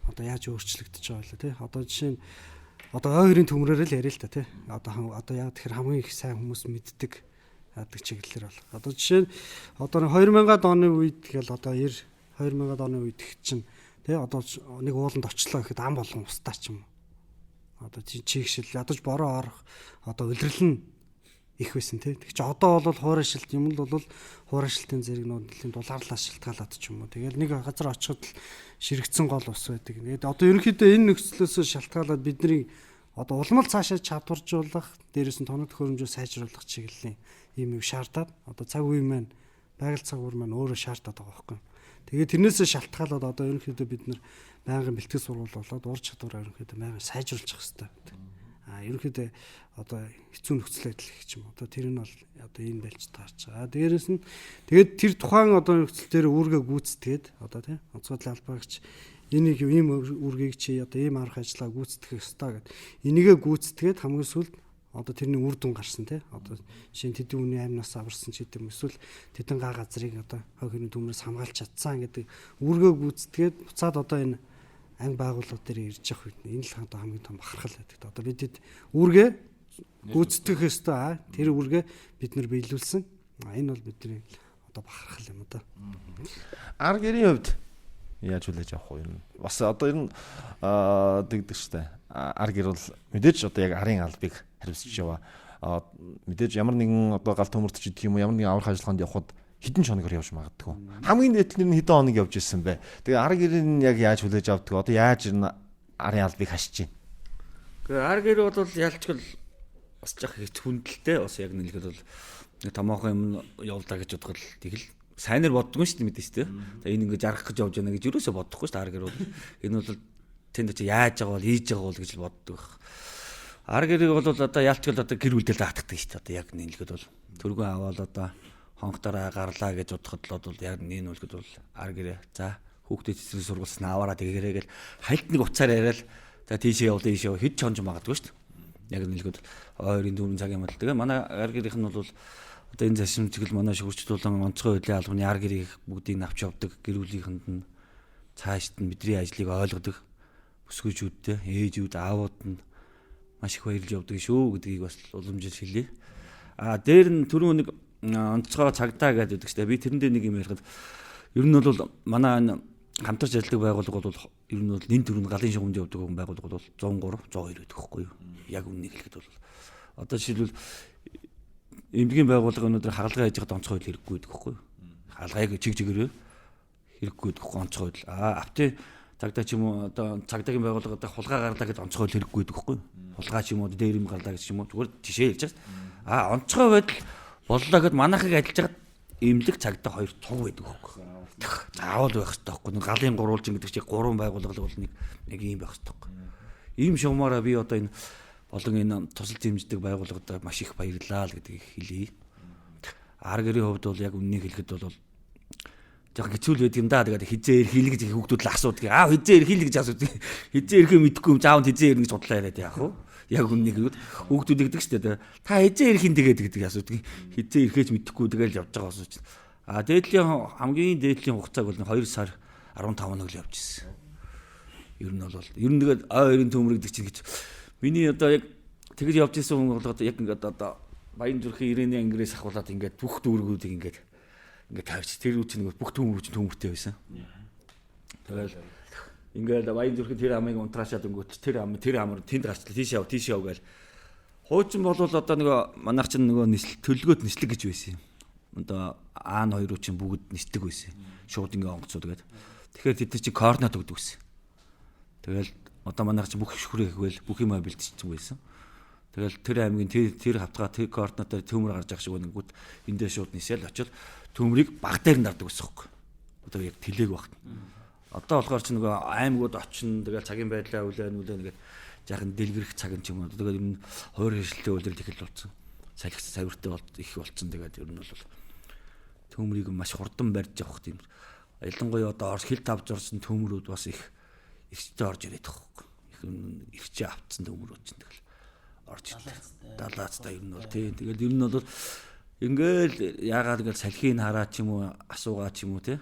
Speaker 4: одоо яаж өөрчлөгдөж байгаа вэ тий. Одоо жишээ нь одоо ойрын төмрөөр л яриа л та тий. Одоо яг тэгэхээр хамгийн их сайн хүмүүс мэддэг яадаг чиглэлэр бол. Одоо жишээ нь одоо 2000-ад оны үед тэгэл одоо 2000-ад оны үед их чинь тий одоо нэг ууланд очлоо гэхэд ам болгон устаа ч юм. Одоо чигшил ядаж бороо орох одоо улирал нь их байсан тий. Тэг чи одоо бол хуурайшилт юм л бол хуурайшилтын зэрэг нуудлын дулаарлаас шилтгаалаад ч юм уу. Тэгэл нэг газар очиход л ширэгцэн гол ус байдаг. Тэгээд одоо ерөнхийдөө энэ нөхцлөөс шалтгаалаад бидний одоо улмал цаашаа чадваржуулах, дээрээс нь тоног төхөөрөмжөө сайжруулах чиглэлийн ийм юм шаардаад одоо цаг үе маань байгаль цаг ур маань өөрөө шаардаад байгаа байхгүй. Тэгээд тэрнээсээ шалтгаалаад одоо ерөнхийдөө бид нэр байнгын бэлтгэл сурвал болоод ур чадвараа ерөнхийдөө байнгын сайжруулчих хэрэгтэй. Ерөнхийдөө одоо хэцүү нөхцөл байдал гэх юм. Одоо тэр нь бол одоо энэ байлж таарч байгаа. Дээрээс нь тэгээд тэр тухайн одоо нөхцөл дээр үүргээ гүйцэтгээд одоо тийм онцгой албаагч энийг ийм үүргийг чи одоо ийм арга ажиллагаа гүйцэтгэх ёстой гэд энийгээ гүйцэтгээд хамгийн сүүлд одоо тэрний үр дүн гарсан тийм одоо жишээ нь тэдний үний амнаас аварсан ч гэдэм эсвэл тэдэн га газрыг одоо хойхны төмрөөс хамгаалж чадсан гэдэг үүргээ гүйцэтгээд буцаад одоо энэ анги байгууллага дээр ирж явах үед энэ л одоо хамгийн том бахархал байдаг. Одоо бидэд үүргээ гүйцэтгэх ёстой. Тэр үүргээ бид нар биелүүлсэн. Энэ бол бидний одоо бахархал юм одоо.
Speaker 1: Ар гэрийн хувьд яаж хүлээж авах вэ? Бас одоо ер нь дэгдэг штэ. Ар гэр бол мэдээж одоо яг арын албыг хариуцж яваа. Мэдээж ямар нэгэн одоо гал төмөрт ч гэдэг юм уу ямар нэгэн аврах ажиллагаанд явхад хэдэн хоногор явж магадгүй. Хамгийн дээдлэр нь хэдэн хоног явж ирсэн бэ? Тэгээ ар гэрийн яг яаж хүлээж авдаг? Одоо яаж арын албыг хашиж байна?
Speaker 3: Гэхдээ ар гэр бол ялчгүй бас жах их хүндэлтэй бас яг нэлээд бол томоохон юм явуулаа гэж бодоход тэгэл сайнэр боддгоо шүү дээ мэдээж шүү дээ. Энэ ингээд жаргах гэж явж байна гэж юусоо бодохгүй шүү дээ ар гэр бол. Энэ бол тэнд чи яаж байгаа бол хийж байгаа бол гэж боддог. Ар гэрийг бол одоо ялчгүй одоо гэр бүлдэл даатдаг шүү дээ. Одоо яг нэлээд бол төргөн аваад одоо хонхтараа гарлаа гэж бодоход л бол яг энэ үлгэд бол ар гэрээ. За хүүхдээ цэцрэг сургуулсан аваараа тэгээрээ гэл хальт нэг уцаар яриад за тийшээ явлаа ийшээ хэд ч хонж магадгүй шүү дээ. Яг нэлгээд ойрын дүүрэн цагийн модал. Тэгээ манай ар гэрийнх нь бол одоо энэ зашин чиглэл манай шүгүрчлүүлэн онцгой хөдлийн албаны ар гэрийг бүгдийг авч явдаг. Гэр бүлийнхэнд нь цаашд нь бидний ажлыг ойлгодог. Өсгөөжүүдтэй, ээжүүд, аавууд нь маш их баярлж явдаг шүү гэдгийг бас уламжлал хэлье. Дээр нь түрүүн нэг онцгой цагдаа гэдэг чинь би тэрэн дээр нэг юм ярихад ер нь бол манай хамтарч ажилладаг байгууллага бол ер нь бол нэн төрөнд галын шугамд явдаг байгууллага бол 103 102 байдаг байхгүй юу? Яг үннийг хэлэхэд бол одоо жишээлбэл эмнэлгийн байгууллага өнөөдөр хагалгаа хийж байгаад онцгой хэл хэрэггүй байдаг байхгүй юу? Хагалгааг чиг чигээрээ хэрэггүй байдаг онцгой хэл. Авто цагдаа ч юм уу одоо цагдаагийн байгууллага одоо хулгай гарлаа гэж онцгой хэл хэрэггүй байдаг байхгүй юу? Хулгай ч юм уу дээр юм гарлаа гэж юм уу зүгээр жишээ хэлж байгаа. Онцгой байдал боллоо гэд манайхыг ажиллаж байгаад эмнэлэг цагдаа хоёр цуг байдаг байхгүй юу? Заавал байх хэрэгтэй байхгүй юу? Галын гурвалжин гэдэг чинь 3 байгууллага бол нэг юм байх хэрэгтэй байхгүй юу? Ийм шугамаараа би одоо энэ болон энэ тусалж дэмждэг байгууллагад маш их баярлалаа л гэдгийг хэлье. Ар гэрийн хувьд бол яг үннийг хэлэхэд бол яг хэцүү л байдаг юм да. Тэгээд хизээ ирэх хил гэж хүүхдүүд л асуудаг. Хизээ ирэх хил гэж асуудаг. Хизээ ирэхээ мэдэхгүй юм. Заавал хизээ ирнэ гэж бодлоо яриад яах вэ? Яг үннийг хэлэхэд хүүхдүүд гэдэг шүү дээ. Та хизээ ирэх хин гэдэг асуудаг. Хизээ ирэхээч мэдэхгүй тэгэл явж байгаа осооч. Дээдлийн хамгийн дээдлийн хугацааг бол 2 сар 15 хоног л явж ирсэн. Ер нь бол ер нь тэгээд ойрын төмөрөгдөг чинь гэж миний одоо яг тэгж явж исэн хүн бол яг ингээд одоо Баян зүрхийн ирээний ангираас ахуулаад ингээд бүх дүүргүүдийг ингээд тавьчих. Тэр үуч нэг бүх төмөрч төмөртэй байсан. Тэгэл ингээд Баян зүрхийн тэр амыг унтраашаад өнгөт тэр амар тэнд гарчлаа тийш яв гээл. Хуучин бол одоо нөгөө манайх чинь нөгөө төлгөөд нислэг гэж байсан юм. Одоо аан хоёр үуч бүгд нислэг байсан. Шууд ингээд онгоцоод гээд. Тэгэхээр тэд чинь координат өгдөг гэсэн. Тэгэл одоо манайх чинь бүх шүхрээ хийвэл бүх юм бэлтчихсэн байсан. Тэгэл тэр аймгийн тэр хавтгаа тэр координатаар төмөр гарч явах шиг нэггүүд эндээ шууд нисэл очил төмрийг баг дээр нь дардаг гэсэн юм. Одоо яг тэлээг багт. Одоо болохоор чи нөгөө аймагуд очино тэгэл цагийн байдлаа үлээн нэгээд жаахан дэлгэрэх цаг юм ч юм уу. Тэгээд ер нь хоёр хэвшилтийн үйлдэл их л болсон. Салхи савиртай их болсон. Тэгээд ер нь бол төмрийг маш хурдан барьж явах тийм. Ялангуяа одоо Орос хил тавж орсон төмрүүд бас их эрчтэй орж ирээд байгаа хөөх. Их эрчээ автсан төмрүүд чинь тэгэл орж далаацтай ер нь бол тий. Тэгэл ер нь бол ингээл яагаад ингээл салхийг хараа ч юм уу асуугаа ч юм уу тий.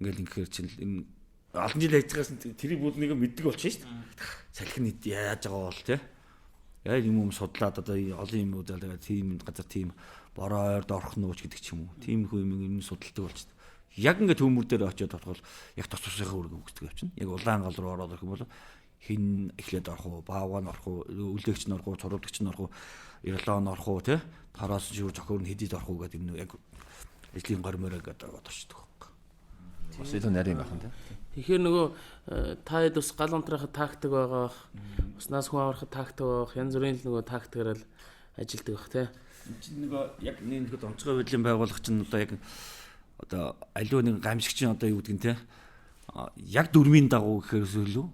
Speaker 3: Ингээл ингээр чинь энэ олон жил ажиллагаас тэрийг бүгд нэг мэддэг болчихно шүү дээ. Салхи нь яаж байгаа бол тий. Яг юм судлаад одоо олон юм удаа тэгээд тийм газар тийм бороо ойрд орох нууч гэдэг ч юм уу. Тийм хөө юм ер нь судалдаг болчихно. Яг ингээд төмөр дээр очиод бодвол яг тус тусынхаа үргэлж өгдөг явчихна. Яг улаан гал руу ороод ирэх юм бол хин эхлээд орох уу, баавга нь орох уу, үлдээгч нь орох уу, цоролдогч нь орох уу, ирлоо нь орох уу, тий? Тараас шүүр зохиор нь хэдийд орох уу гэдэг юм яг ажлын гормороо гэдэг бодчихдог.
Speaker 1: Бас илүү нарийн байх нь тий.
Speaker 2: Тэгэхээр нөгөө та хэд бас гал унтрахад тактик байгаа бах, уснаас хүн аврахад тактик байгаа бах, янз бүрийн л нөгөө тактикаар л ажилдаг бах тий.
Speaker 3: Энд чинь нөгөө яг нэг онцгой байдлын байгууллага чинь одоо яг одоо аливаа нэг гамшигчин одоо юу гэдэг нь те яг дүрмийн дагуу гэхээр зөвлөө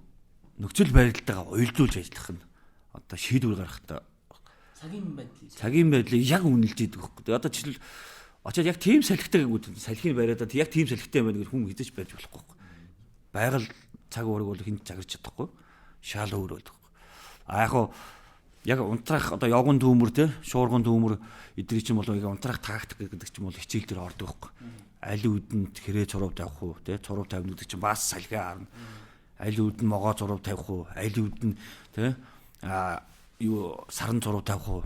Speaker 3: нөхцөл байдлаагаа уялдуулж ажиллах нь одоо шийдвэр гаргахтаа цагийн байдлыг яг үнэлж идэг хөхгүй. Одоо жишээл очоод яг тийм салхитай гэнгүүт салхийг бариад яг тийм салхитай байна гэж хүн хизэж байж болохгүй. Байгаль цаг уурыг бол хинт загарч чадахгүй. Шал өөр байдаг. А яг унтраах одоо явган дүүмөр те шуурган дүүмөр эдний чинь бол яг унтраах тактик гэдэг чинь бол хичээл дээр ордог байхгүй. Аль үдэнд хэрэг зураг тавих уу те зураг тавина гэдэг чинь бас салхи харна. Аль үдэнд могоо зураг тавих уу, аль үдэнд те юу саран зураг тавих уу.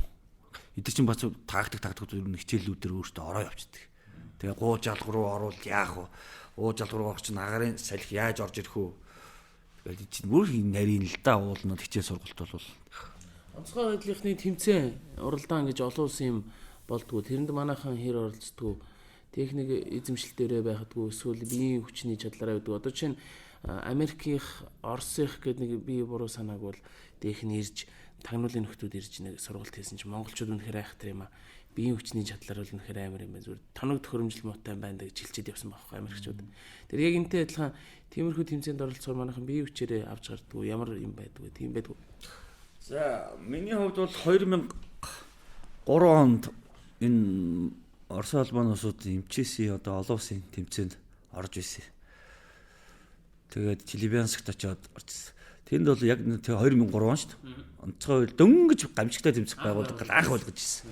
Speaker 3: Эдгээр чинь бас тактик ер нь хичээлүүд дээр өөртөө ороо явчихдаг. Тэгээ гуу жалгар руу орвол яах вэ? Уу жалгар руу орох чинь агарын салхи яаж орж ирэх вэ? Тэгээд чинь бүр нарийн л да уулнууд хичээл сургалт бол
Speaker 2: онцгой байдлынхны тэмцээн уралдаан гэж олон улсын юм болдгоо. Тэрэнд манайхан хэр оролцдгоо. Техник эзэмшилтээрээ байхдггүй эсвэл биеийн хүчний чадлаараа байдаг. Одоо чинь Америкийнх, Оросынх гэдэг нэг бие буруу санааг бол техник ирж тагнуулын нөхдүүд ирж нэг сургалт хийсэн чинь монголчууд үнэхээр айхтар юм аа. Биеийн хүчний чадлаар бол үнэхээр амар юм байна. Зүгээр тоног төхөөрөмжл муутай байна гэж хэлчихэд явсан байхгүй Америкчууд. Тэр яг энтэй адилхан тиймэрхүү тэмцээнд оролцохоор манайхан биеийн хүчээрээ авч гардггүй ямар юм байдгүй тийм байдгүй.
Speaker 3: За миний хувьд бол 2003 онд энэ Орос улбаны улсуудын эмчээсийн одоо олон улсын тэмцээнд орж исэн. Тэгээд Челябинскт очиод орчихсон. Тэнд бол яг 2003 он шүү дээ. Онцгой дөнгөж гамшигтай тэмцэх байгууллага анх болгож ирсэн.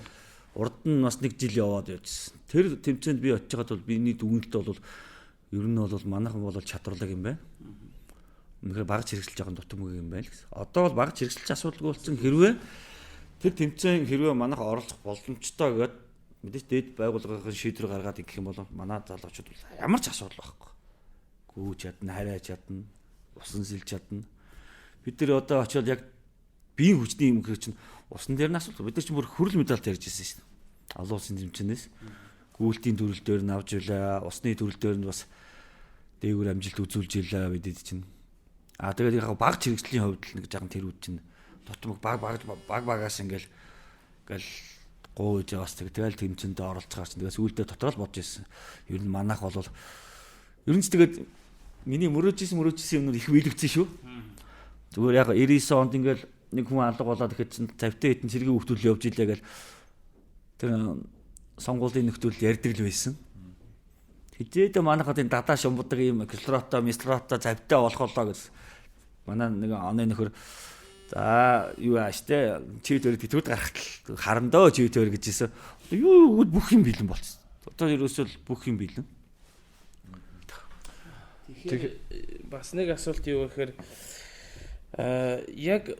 Speaker 3: Урд нь бас 1 жил яваад явжсэн. Тэр тэмцээнд би очиж байгаад бол биний дүгнэлт бол ер нь бол манайхан бол чадварлаг юм байна. Үнэхээр багц хэрэгжилж байгаа дутуу мөг юм байна гэсэн. Одоо бол багц хэрэгжилж асуудалгүй болсон хэрвээ тэр тэмцээн хэрвээ манайхан оролцох боломжтой гэдэг мэдээж дээд байгууллагын шийдвэр гаргаад ингэх юм бол манай залуучууд ямар ч асуудал байхгүй. Гүүж чадна, харайж чадна, усан сэлж чадна. Бид нар одоо очиод яг биеийн хүчний юм хэрэг чинь усан дээр нь асуудал. Бид нар чинь бүр хүрэл медальт ярьж ирсэн шин. Олон улсын тэмцээнээс гүйлтийн төрөл дээр нь авч илаа, усны төрөл дээр нь бас дээгүүр амжилт үзүүлж илаа бидэд чинь. Тэгээд яг баг хэрэгслийн хувьд л нэг жаахан тэрүүд чинь тутмаг багаас ингээл гоо гэж байгаас тэгэл тэмцэнд оролцохоор чинь тэгээс үүлдээ дотоод бодож ирсэн. Ер нь манайх бол ер нь ч тэгээд миний мөрөөжсэн юмнууд их биелэгдсэн шүү. Зүгээр яг 99 онд ингээл нэг хүн алга болоод ихэд чинь завтай хитэн сэргийн хөвтөл явж илээ гэл тэр сонгуулийн нөхдөл ярьдаг л байсан. Хизээд манайхад энэ дадаа шумбудаг юм кислорото, мистрото завтай болох болоо гэсэн. Манай нэг оны нөхөр за юу ааштай чи төрөд тэтгүүд гарахтал харандаа чи төр гэж хэлсэн. Юу бүх юм бэлэн болчихсон. Одоо ерөөсөө бүх юм бэлэн.
Speaker 2: Тэгэхээр бас нэг асуулт юу гэхээр яг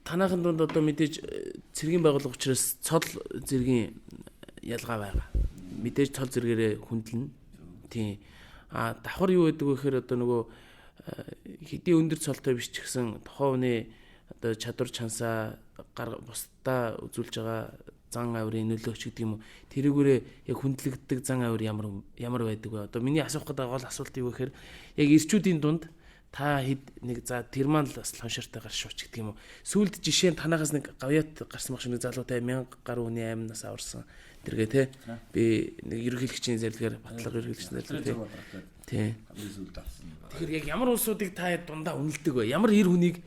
Speaker 2: танаахан дунд одоо мэдээж цэргийн байгууллага учраас цол зэргийн ялгаа байгаа. Мэдээж цол зэргээрээ хүндлэн. Тийм. Давхар юу гэдэг вэ гэхээр одоо нөгөө хэдийн өндөр цолтой биш ч гэсэн тоховны одоо чадвар чансаа бусдаа үзүүлж байгаа зан авирын нөлөөч гэдэг юм уу. Тэрүүгээрээ яг хүндлэгддэг зан авир ямар байдаг вэ? Одоо миний асуух гэдэг гол асуулт юу гэхээр яг ирчүүдийн дунд та хэд нэг за термал ланшартай гар шууч гэдэг юм уу. Сүүлд жишээ нь танахаас нэг гавьяат гарсан багш нэг залуутай 1000 гаруй хүний аймнаас аварсан. Тэргээ те би нэг ерөнхийлөгчийн зарилгаар батлага ерөнхийлөгчийн зарилгаар тий. Тэгэхээр яг ямар улсуудыг та дундаа үнэлдэг вэ? Ямар эр хүнийг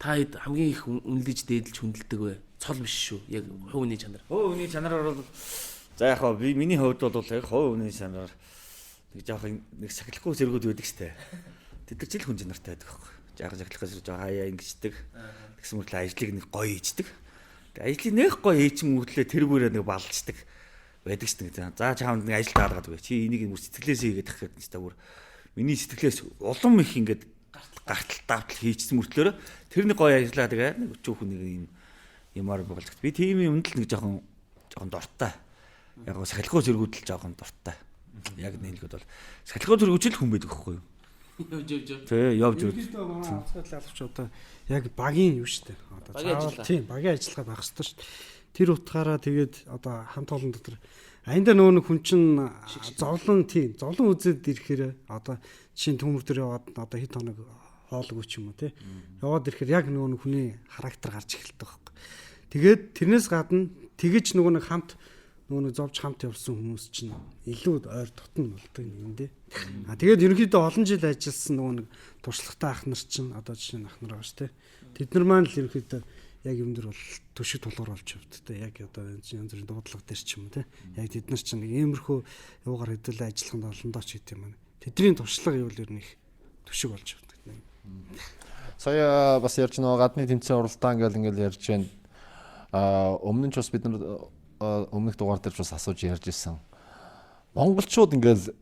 Speaker 2: та хамгийн их үнэлж дээдэлж хүндэлдэг вэ? Цол биш шүү. Яг хувь хүний чанар.
Speaker 3: Хувь хүний чанараар бол за яг би миний хувьд бол яг хувь хүний чанараар нэг жоох нэг сахилахгүй зэргүүд байдаг штэ. Тэд нар ч л хүн чанартай байдаг байхгүй. Жаахан сахилахгүй зэрэг жоо хаяа ингэждэг. Тэгсэн мөртлөө ажлыг нэг гоё хийждэг. Ажлыг нэг гоё хийчих мөртлөө тэргүүрээ нэг балждаг байдаг штэ. За чаамд нэг ажил таагаад байгаа. Чи энийг мөр сэтгэлээс хийгээд ах гэдэг нь бүр миний сэтгэлээс улам их ингээд гартал давтал хийчихсэн мөртлөө тэр нэг гоё ажиллаа тэгээ нэг өчөөх нэг юм ямар болж. Би тийм юм л нэг жоохон дуртай. Яг сахилахгүй зэргүүд л жоохон дуртай. Яг нэлгэд бол сахилахгүй зэргүүч л хүн байдаг байхгүй юу? Тэ явж явж.
Speaker 4: Онцгой алгавч одоо яг багийн юу штэ. Одоо заавал тийм багийн ажиллагаа байх хэрэгтэй штэ. Тэр утгаараа тэгээд одоо хамт олон дотор аянда нөгөө хүн чин зовлон үзээд ирэхээр одоо жишээ нь төмөр дээр яваад одоо хэд хоног хоолгүй ч юм уу тий. Яваад ирэхээр яг нөгөө хүний характер гарч эхэлдэг байхгүй. Тэгээд тэрнээс гадна тэгэж нөгөө нэг хамт нөгөө нэг зовж хамт явсан хүмүүс чинь илүү ойр тутна болдог юм дээ. Тэгээд ерөнхийдөө олон жил ажилласан нөгөө нэг туршлагатай ах нар чинь одоо жишээ нь ах нар байгаа шүү дээ. Тэд нар маань л ерөнхийдөө яг юм дээр бол төшиг тулгуур болж явдаг те. Яг одоо янз бүрийн дуудлага дээр ч юм уу те. Яг тэд нар чинь иймэрхүү юугаар хэдүүлээ ажиллаханд олондоо ч гэдэг юм. Тэдний туршлага юу л ер нь их төшиг болж явдаг.
Speaker 1: Сая бас ярьж байгаа гадны тэмцээн уралдаан ингээл ярьж байна. Өмнө нь ч бас бид нар өмнөх дугаар дээр ч бас асууж ярьж ирсэн. Монголчууд ингээл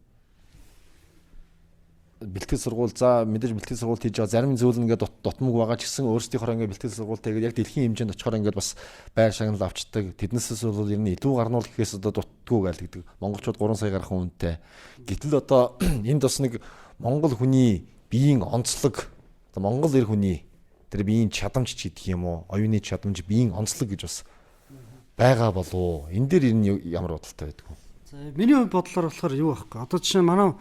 Speaker 1: бэлтгэл сургууль за мэдээж бэлтгэл сургууль хийж байгаа зарим зүйл ингээд дутмаг байгаа ч гэсэн өөрсдийнхөө ингээд бэлтгэл сургууль тэгээд яг дэлхийн хэмжээнд очихоор ингээд бас байр шагнал авчдаг. Тэднээсээс бол ер нь илүү гарнуул гэхээс одоо дутдаггүй гайл гэдэг. Монголчууд 3 сая гарах үнэтэй. Гэтэл одоо энд бас нэг монгол хүний биеийн онцлог одоо монгол эр хүний тэр биеийн чадамж ч гэдэг юм уу оюуны чадамж биеийн онцлог гэж бас байгаа болов. Энэ дээр ер нь ямар бодолтой байдаг вэ?
Speaker 4: За миний хувьд бодлоор болохоор юу байхгүй. Одоо жишээ нь манай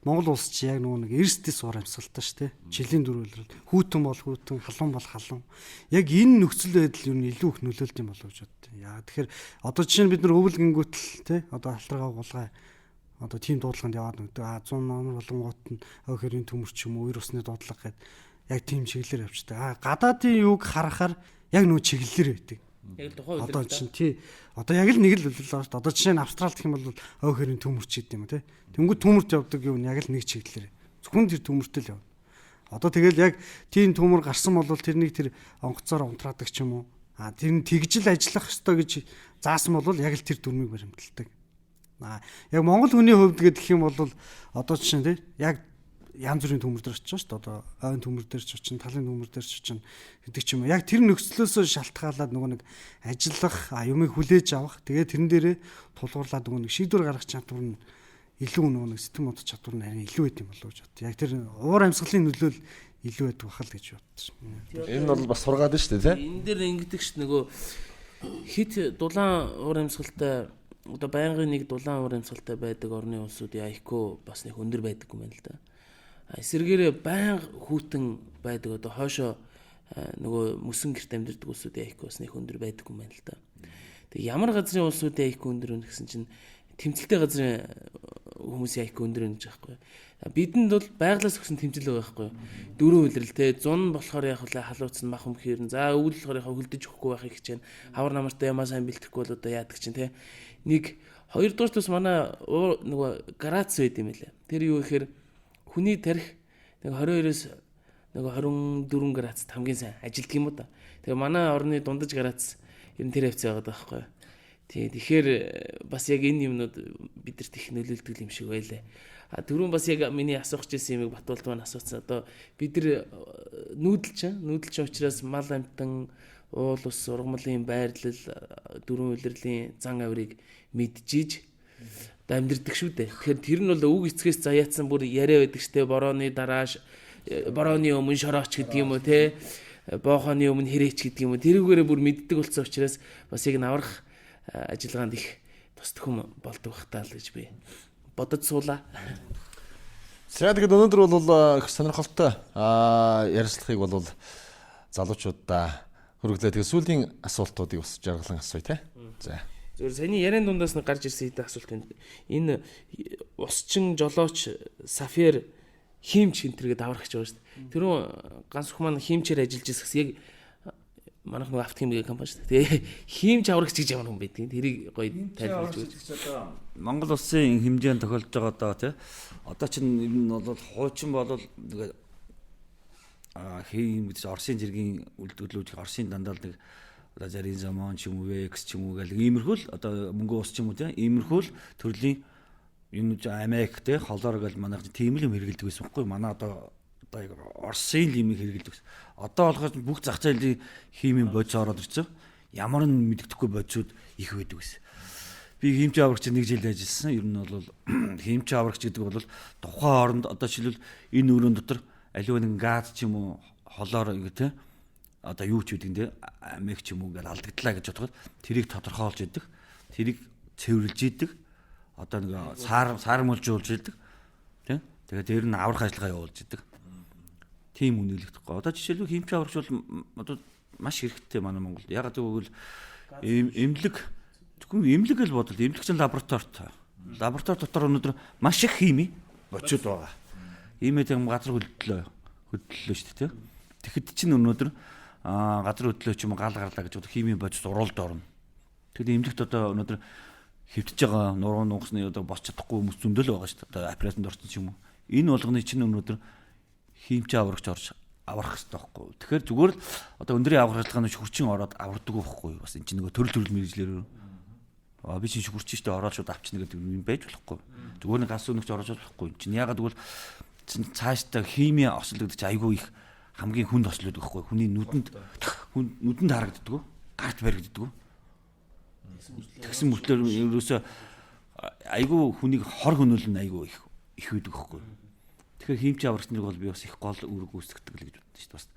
Speaker 4: Монгол улс чи яг нөгөө нэг эрсдэс уур амьсгалтай шүү дээ. Жилийн дөрвөлрөл хүүтэн бол хүүтэн, халуун бол халуун. Яг энэ нөхцөл байдал юу илүү их нөлөөлт юм болов гэж боддог. Яа тэгэхээр одоо жишээ нь бид нар өвөл гингүүтэл те одоо халтргаа гулгай одоо тийм дуудлаганд яваад нэгдэг. 100 номер болонгууд нь ой хэрийн төмөрч юм уу, ир усны дуудлага гэдэг яг тийм чиглэлээр явчихдаг. Гадаадын юуг харахаар яг нөгөө чиглэлээр байдаг.
Speaker 2: Яг л тухайн үед
Speaker 4: одоо чинь тий. Одоо яг л нэг л үлрэл байгаа шүү дээ. Одоо жишээ нь Австрал гэх юм бол ой хэрийн төмөрч гэдэг юм тий. Тэнгүүд төмөрт явдаг юу яг л нэг чиглэлээр. Зөвхөн тэр төмөртөл явна. Одоо тэгэл яг тийм төмөр гарсан бол тэрнийг тэр онгоцоор унтраадаг ч юм уу. Тэр нь тэгжил ажиллах ёстой гэж заасан бол яг л тэр дүрмийг баримталдаг. Яг монгол хүний хувьд гэх юм бол одоо жишээ нь тий яг янз бүрийн төмөр дээр очиж шүү дээ. Одоо ойн төмөр дээр ч очин, талын төмөр дээр ч очин гэдэг ч юм уу. Яг тэр нөхцлөөсөө шалтгаалаад нөгөө нэг ажиллах, юмыг хүлээж авах, тэгээд тэрэн дээрээ тулгуурлаад нөгөө нэг шийдвэр гаргах чадвар нь илүү нөгөө нэг сэтгэн бодох чадвар нь харин илүү байт юм болов уу гэж бод. Яг тэр уур амьсгалын нөлөөл илүү байдаг бахал гэж бодсон.
Speaker 1: Энэ бол бас сургаад шүү дээ, тий?
Speaker 2: Энэ дээр ингэдэг ш нөгөө хит дулаан уур амьсгалтай одоо байнгын нэг дулаан уур амьсгалтай байдаг орны улсуудын IQ бас нэг өндөр байдаг юм байна л да. Эсвэргээрээ байнга хүүтэн байдаг одоо хоошоо нөгөө мөсөн гэрт амьдардаг улсуудын IQ бас нэг өндөр байдаг юм байна л да. Тэг ямар газрын улсуудын IQ өндөр вэ гэсэн чинь тэмцэлтэй газрын хүмүүсийн IQ өндөр гэж байхгүй. Бидэнд бол байглаас өгсөн тэмцэл байгаа байхгүй. Дөрөв үлрэл те 100 болохоор яг халууцсан мах өмхөрн. За өвөл болохоор яг хөлдөж өгөхгүй байхыг хичээн. Хавар намартай ямаа сайн бэлтгэхгүй бол одоо яадаг чинь те. Нэг хоёрдугаар тус манай нөгөө грац байд юм лээ. Тэр юу гэхээр хүний тарих нэг 22-оос нэг 24 градусд хамгийн сайн ажилтг юм уу та. Тэгээ манай орны дундаж градус ер нь тэр хавцаа байгаа байхгүй. Тэгэхээр бас яг энэ юмнууд бидэрт их нөлөөлдөг юм шиг байлаа. Түрүүн бас яг миний асуух гэсэн юмыг Батуулд маань асуусан. Одоо бид нар нүүдэлч учраас мал амтан, уул ус, ургамлын байрлал, дөрвөн улирлын зан авирыг мэджиж амьдэрдэг шүү дээ. Тэгэхээр тэр нь бол үг эцгээс заяатсан бүр яриа байдаг штэ. Борооны дарааш, борооны өмнө шорооч гэдэг юм уу те. Боохоны өмнө хэрээч гэдэг юм уу. Тэрүүгээрээ бүр мэддэг болсон учраас бас яг наврах ажиллагаанд их тусдах юм болдог бахтаа л гэж би бодож суулаа.
Speaker 1: За тэгээд өнөөдөр бол их сонирхолтой ярилцлагыг бол залуучуудаа хөргөлөө. Тэгээд сүүлийн асуултуудыг бас жаргалан асууя те. За.
Speaker 2: Зөвхөн саяны яриан дундаас нэг гарч ирсэн хэдэн асуулт байна. Энэ усчин жолооч сафер хиймч энтергээд аврагч байгаа шүү дээ. Тэр нь ганц их маань хиймчээр ажиллаж байсан яг манайх нэг автохимгийн компани шүү дээ. Тэгээ хиймч аврагч гэж ямар хүн байдгийг тэрийг гоё тайлбарлаж өгч.
Speaker 3: Монгол улсын хэмжээнд тохиолдож байгаа доо тий. Одоо чинь ер нь бол хуучин болол нэг хийм гэж Оросын зэргийн үйлдвэрлэлүүд Оросын дандаа нэг одоо зарийн замон ч юм уу X ч юм уу гэл иймэрхүү л одоо мөнгө ус ч юм уу тий. Иймэрхүү л төрлийн юм Америк тий холоор гэл манайх тийм л юм хэрэгэлдэг байсан байхгүй манай одоо яг Оросын юм хэрэгэлдэг. Одоо болохоор бүх зах зээлийн химийн бодис ороод ирсэн. Ямар нь мэддэхгүй бодисуд их байдаг гэсэн. Би химч аврагч нэг жил ажилласан. Ер нь бол химч аврагч гэдэг бол тухайн оронд одоо жишээлбэл энэ өрөөнд дотор аливаа нэг газ ч юм уу холоор ингэ тий одоо юу ч үдэг нэ амиг ч юм уу гэж алдагдлаа гэж бодоход тэрийг тодорхойлж идэг. Тэрийг цэвэрлж идэг. Одоо нэг саармуулжуулж идэг. Тий. Тэгээд дээр нь аврах ажиллагаа явуулж идэг. Тийм үнэлэгдэхгүй. Одоо жишээлбэл химч аврагч бол одоо маш хэрэгтэй манай Монголд. Ягаад гэвэл эмнэлэг Тэгвэл эмнэлэг л бодвол эмнэлэг чинь лабораторит. Лаборатори дотор өнөөдөр маш их хими бочид байгаа. Иймээд юм газар хөдлөлөө шүү дээ. Тэгэхэд чинь өнөөдөр газар хөдлөлөө ч юм гал гарлаа гэж хими бочид уралд орно. Тэгэхээр эмнэлэгт одоо өнөөдөр хэвтэж байгаа нуруу нугасны одоо босч чадахгүй хүмүүс зөндөл байгаа шүү дээ. Одоо операцанд орсон ч юм уу. Энэ болгоны чинь өнөөдөр хиймчээ аврагч орж аврах хэрэгтэй байхгүй. Тэгэхээр зүгээр л одоо өндрийн аврах ажиллагааны шүрчин ороод авардаг байхгүй. Бас энэ чинь нөгөө төрөл мэрэгжлэр би чинь шүрчин штэ ороод шууд авчна гэдэг юм байж болохгүй. Зүгээр нэг ганц өнөгч орож болохгүй. Чинь ягаад гэвэл цаашдаа хими ослогдож айгүй их хамгийн хүнд ослоод байхгүй. Хүний нүдэнд харагддаг. Гарт баригддаг. Тэгсэн мөртлөө ерөөсөө айгүй хүнийг хор хөнөөлн айгүй их үйдэг байхгүй. Тэгэхээр хиймч аврагч нарыг бол би бас их гол үүрэг гүйцэтгэдэг л гэж боддог шүү дээ бас.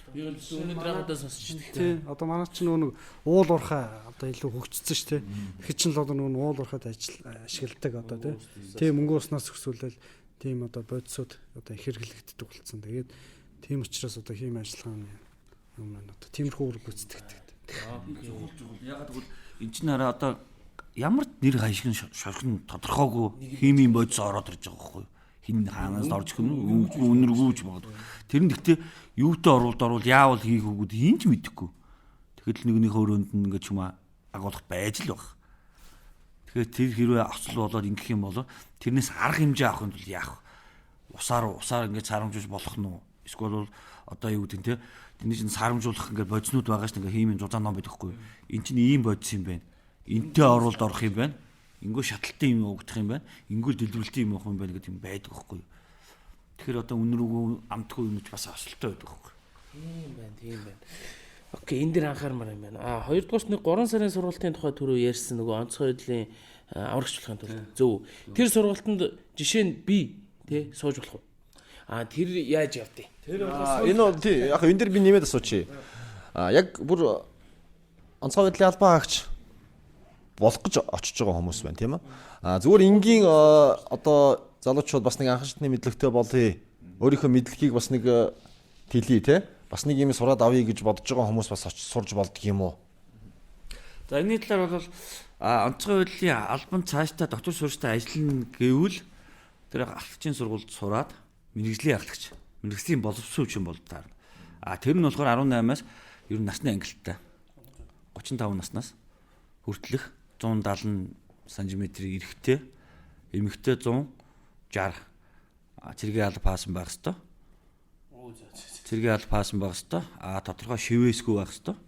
Speaker 2: Би өнөөдөр хамтдаа сонсч байна.
Speaker 4: Тий. Одоо манай чинь нэг уул уурхай одоо илүү хөгжсөн шүү дээ. Тэгэхээр чинь л одоо нэг уул уурхайд ашигладаг одоо тий мөнгө уснаас өсвөлэл тийм одоо бодисууд одоо их хэрэглэгддэг болсон. Тэгээд тийм учраас одоо хийм ажиллагааны юм одоо тиймэрхүү үүрэг гүйцэтгэдэг.
Speaker 3: Ягаад гэвэл энэ чинь хараа одоо ямар нэр хаяшиг шорхон тодорхойгүй химийн бодис ороод ирж байгаа байхгүй. Хин хаанаас орж ирэх нь үнэргүүж магад. Тэр нь гэхдээ юутай орвол яавал хийх үгүүд ийм ч мэдэхгүй. Тэгэхэд нэгнийхээ өрөөнд нь ингээд юм агуулах байж л баг. Тэгэхээр тэр хэрвээ оцол болоод ингэх юм бол тэрнээс арга хэмжээ авахын тулд яах вэ? Усаар ингээд сарамжуулж болох нь уу? Эсвэл одоо юу гэдэг нь те тэрний чинь сарамжуулах ингээд бодиснууд байгаа ш нь ингээд хиймийн зузаан ном байдаг хгүй. Энд чинь ийм бодис юм байна. Энтэй орволд орох юм байна. Ингүү шаталтын юм өгдөх юм байна. Ингүүл дэлгэрэлтийн юм авах юм байна гэдэг юм байдаг байхгүй. Тэгэхээр одоо үнэр үгүй амтгүй юм ч бас асуулттай байдаг байхгүй.
Speaker 2: Тийм байна. Окей, энэ дэр анхаармаар юм байна. Хоёрдугаарт нэг 3 сарын сургалтын тухай түрүү ярьсан нөгөө онцгой байдлын аврагчлахын тулд зөв. Тэр сургалтанд жишээ нь би тий сууж болох уу? Тэр яаж явдیں۔
Speaker 1: Энэ тий яг энэ дэр би нэмээд асуучих. Яг бүр онцгой байдлын албан хаагч болох гэж очиж байгаа хүмүүс байна тийм ээ. Зүгээр энгийн одоо залуучууд бас нэг анхан шатны мэдлэгтэй болъё. Өөрийнхөө мэдлэгийг бас нэг тэлье те. Бас нэг юм сураад авъя гэж бодож байгаа хүмүүс бас очиж сурж болдго юм уу?
Speaker 3: За энэний талаар бол онцгой байдлын албан цаашдаа доктор суурьтай ажиллана гэвэл тэр ахлагчийн сургуульд сураад мэрэгжлийн ахлагч, мэрэгжлийн боловсрол хүчин бол таарна. Тэр нь болохоор 18-аас ер нь насны ангилалтай 35 наснаас хүртэлх 170 см-ийн эрэгтэй, эмэгтэй 160 цэргийн алба хаасан байх хэвээр. Цэргийн алба хаасан байх хэвээр. Тодорхой шивээсгүй байх хэвээр.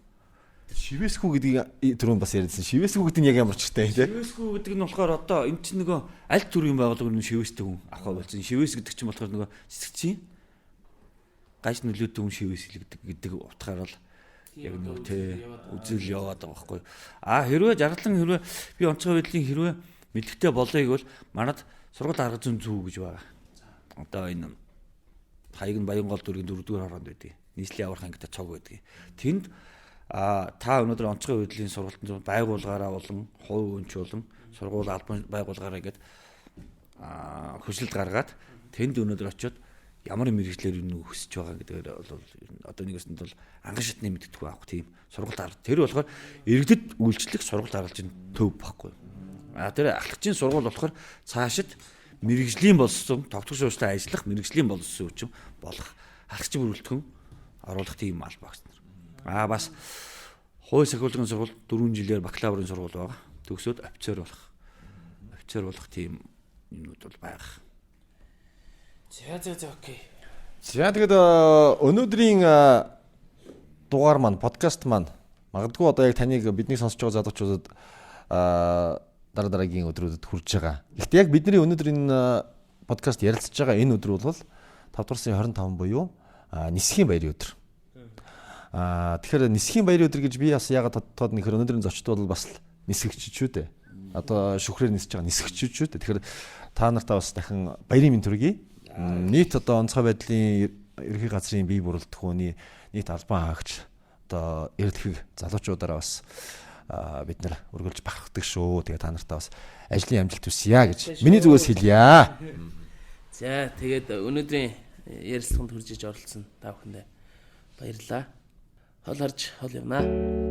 Speaker 1: Шивээсгүй гэдгийг түрүүн бас ярьдсан. Шивээсгүй гэдэг нь яг ямар ч үстэй тийм.
Speaker 3: Шивээсгүй гэдэг нь болохоор одоо энэ чинь нөгөө аль төрлийн байгууллага нь шивээстэй хүн авах болсон. Шивээс гэдэг чинь болохоор нөгөө цэцэгчийн гаж нөлөөтэй хүн шивээс гэдэг утгаараа л яг нөгөө тэ үзэл яваад байгаа байхгүй. Хэрвээ жаргалан хэрвээ би онцгой байдлын хэрвээ мэдхтэй болоё гэвэл манад сургууль арга зүйн зөв гэж байгаа. Одоо энэ хаяг нь Баянгол дүүргийн 4-р хороонд байдаг. Нийслэлийн аврах ангитай цог байдаг. Тэнд та өнөөдөр онцгой байдлын сургалтын байгууллагаараа болон хувь хүнч болон сургууль албан байгууллагаараа ингээд хөшөлт гаргаад тэнд өнөөдөр очиод ямар мэрэгчлэр юу хүсэж байгаа гэдгээр бол одоо нэгээс нь бол анхан шатны мэддэггүй авах тийм сургалт арга. Тэр болохоор иргэдэд үйлчлэх сургалт аргалж төв баггүй. Тэр ахлагчийн сургууль болохоор цаашид мэрэгжлийн болсон тогтвор суурьтай ажиллах мэрэгжлийн болсон хүчин болох ахлагчийн бүрэлдэхүүн оруулах тийм албаа гэсэн. Бас хууль сахиулагын сургууль 4 жилээр бакалаврын сургууль байгаа. Төгсөөд офицер болох тийм юмуд бол байгаа.
Speaker 2: За окей.
Speaker 1: За тэгээд өнөөдрийн дугаар маань подкаст маань магадгүй одоо яг таныг бидний сонсож байгаа залуучуудад дараагийн өдрүүдэд хүрж байгаа. Гэхдээ яг бидний өнөөдөр энэ подкаст ярилцж байгаа энэ өдөр бол 5 дугаар сарын 25 буюу нисхийн баярын өдөр. Тэгэхээр нисхийн баярын өдөр гэж би бас яагаад тодтоод нэхэр өнөөдрийн зочд бол бас нисгэгч шүү дээ. Одоо шүхрээр нисэж байгаа нисгэгч шүү дээ. Тэгэхээр та нартаа бас дахин баярын мэнд хүргэе. Нийт одоо онцгой байдлын ерхий газрын бие бүрэлдэхүүний нийт албан хаагч одоо эрдэлхийг залуучуудаараа бас бид нар өргөлж бахархдаг шүү. Тэгээ та нартаа бас ажлын амжилт хүсье гэж миний зүгээс хэлье.
Speaker 2: За тэгээд өнөөдрийн ярилцлаганд хүрж иж оролцсон та бүхэндээ баярлалаа. Хол харж хол явнаа.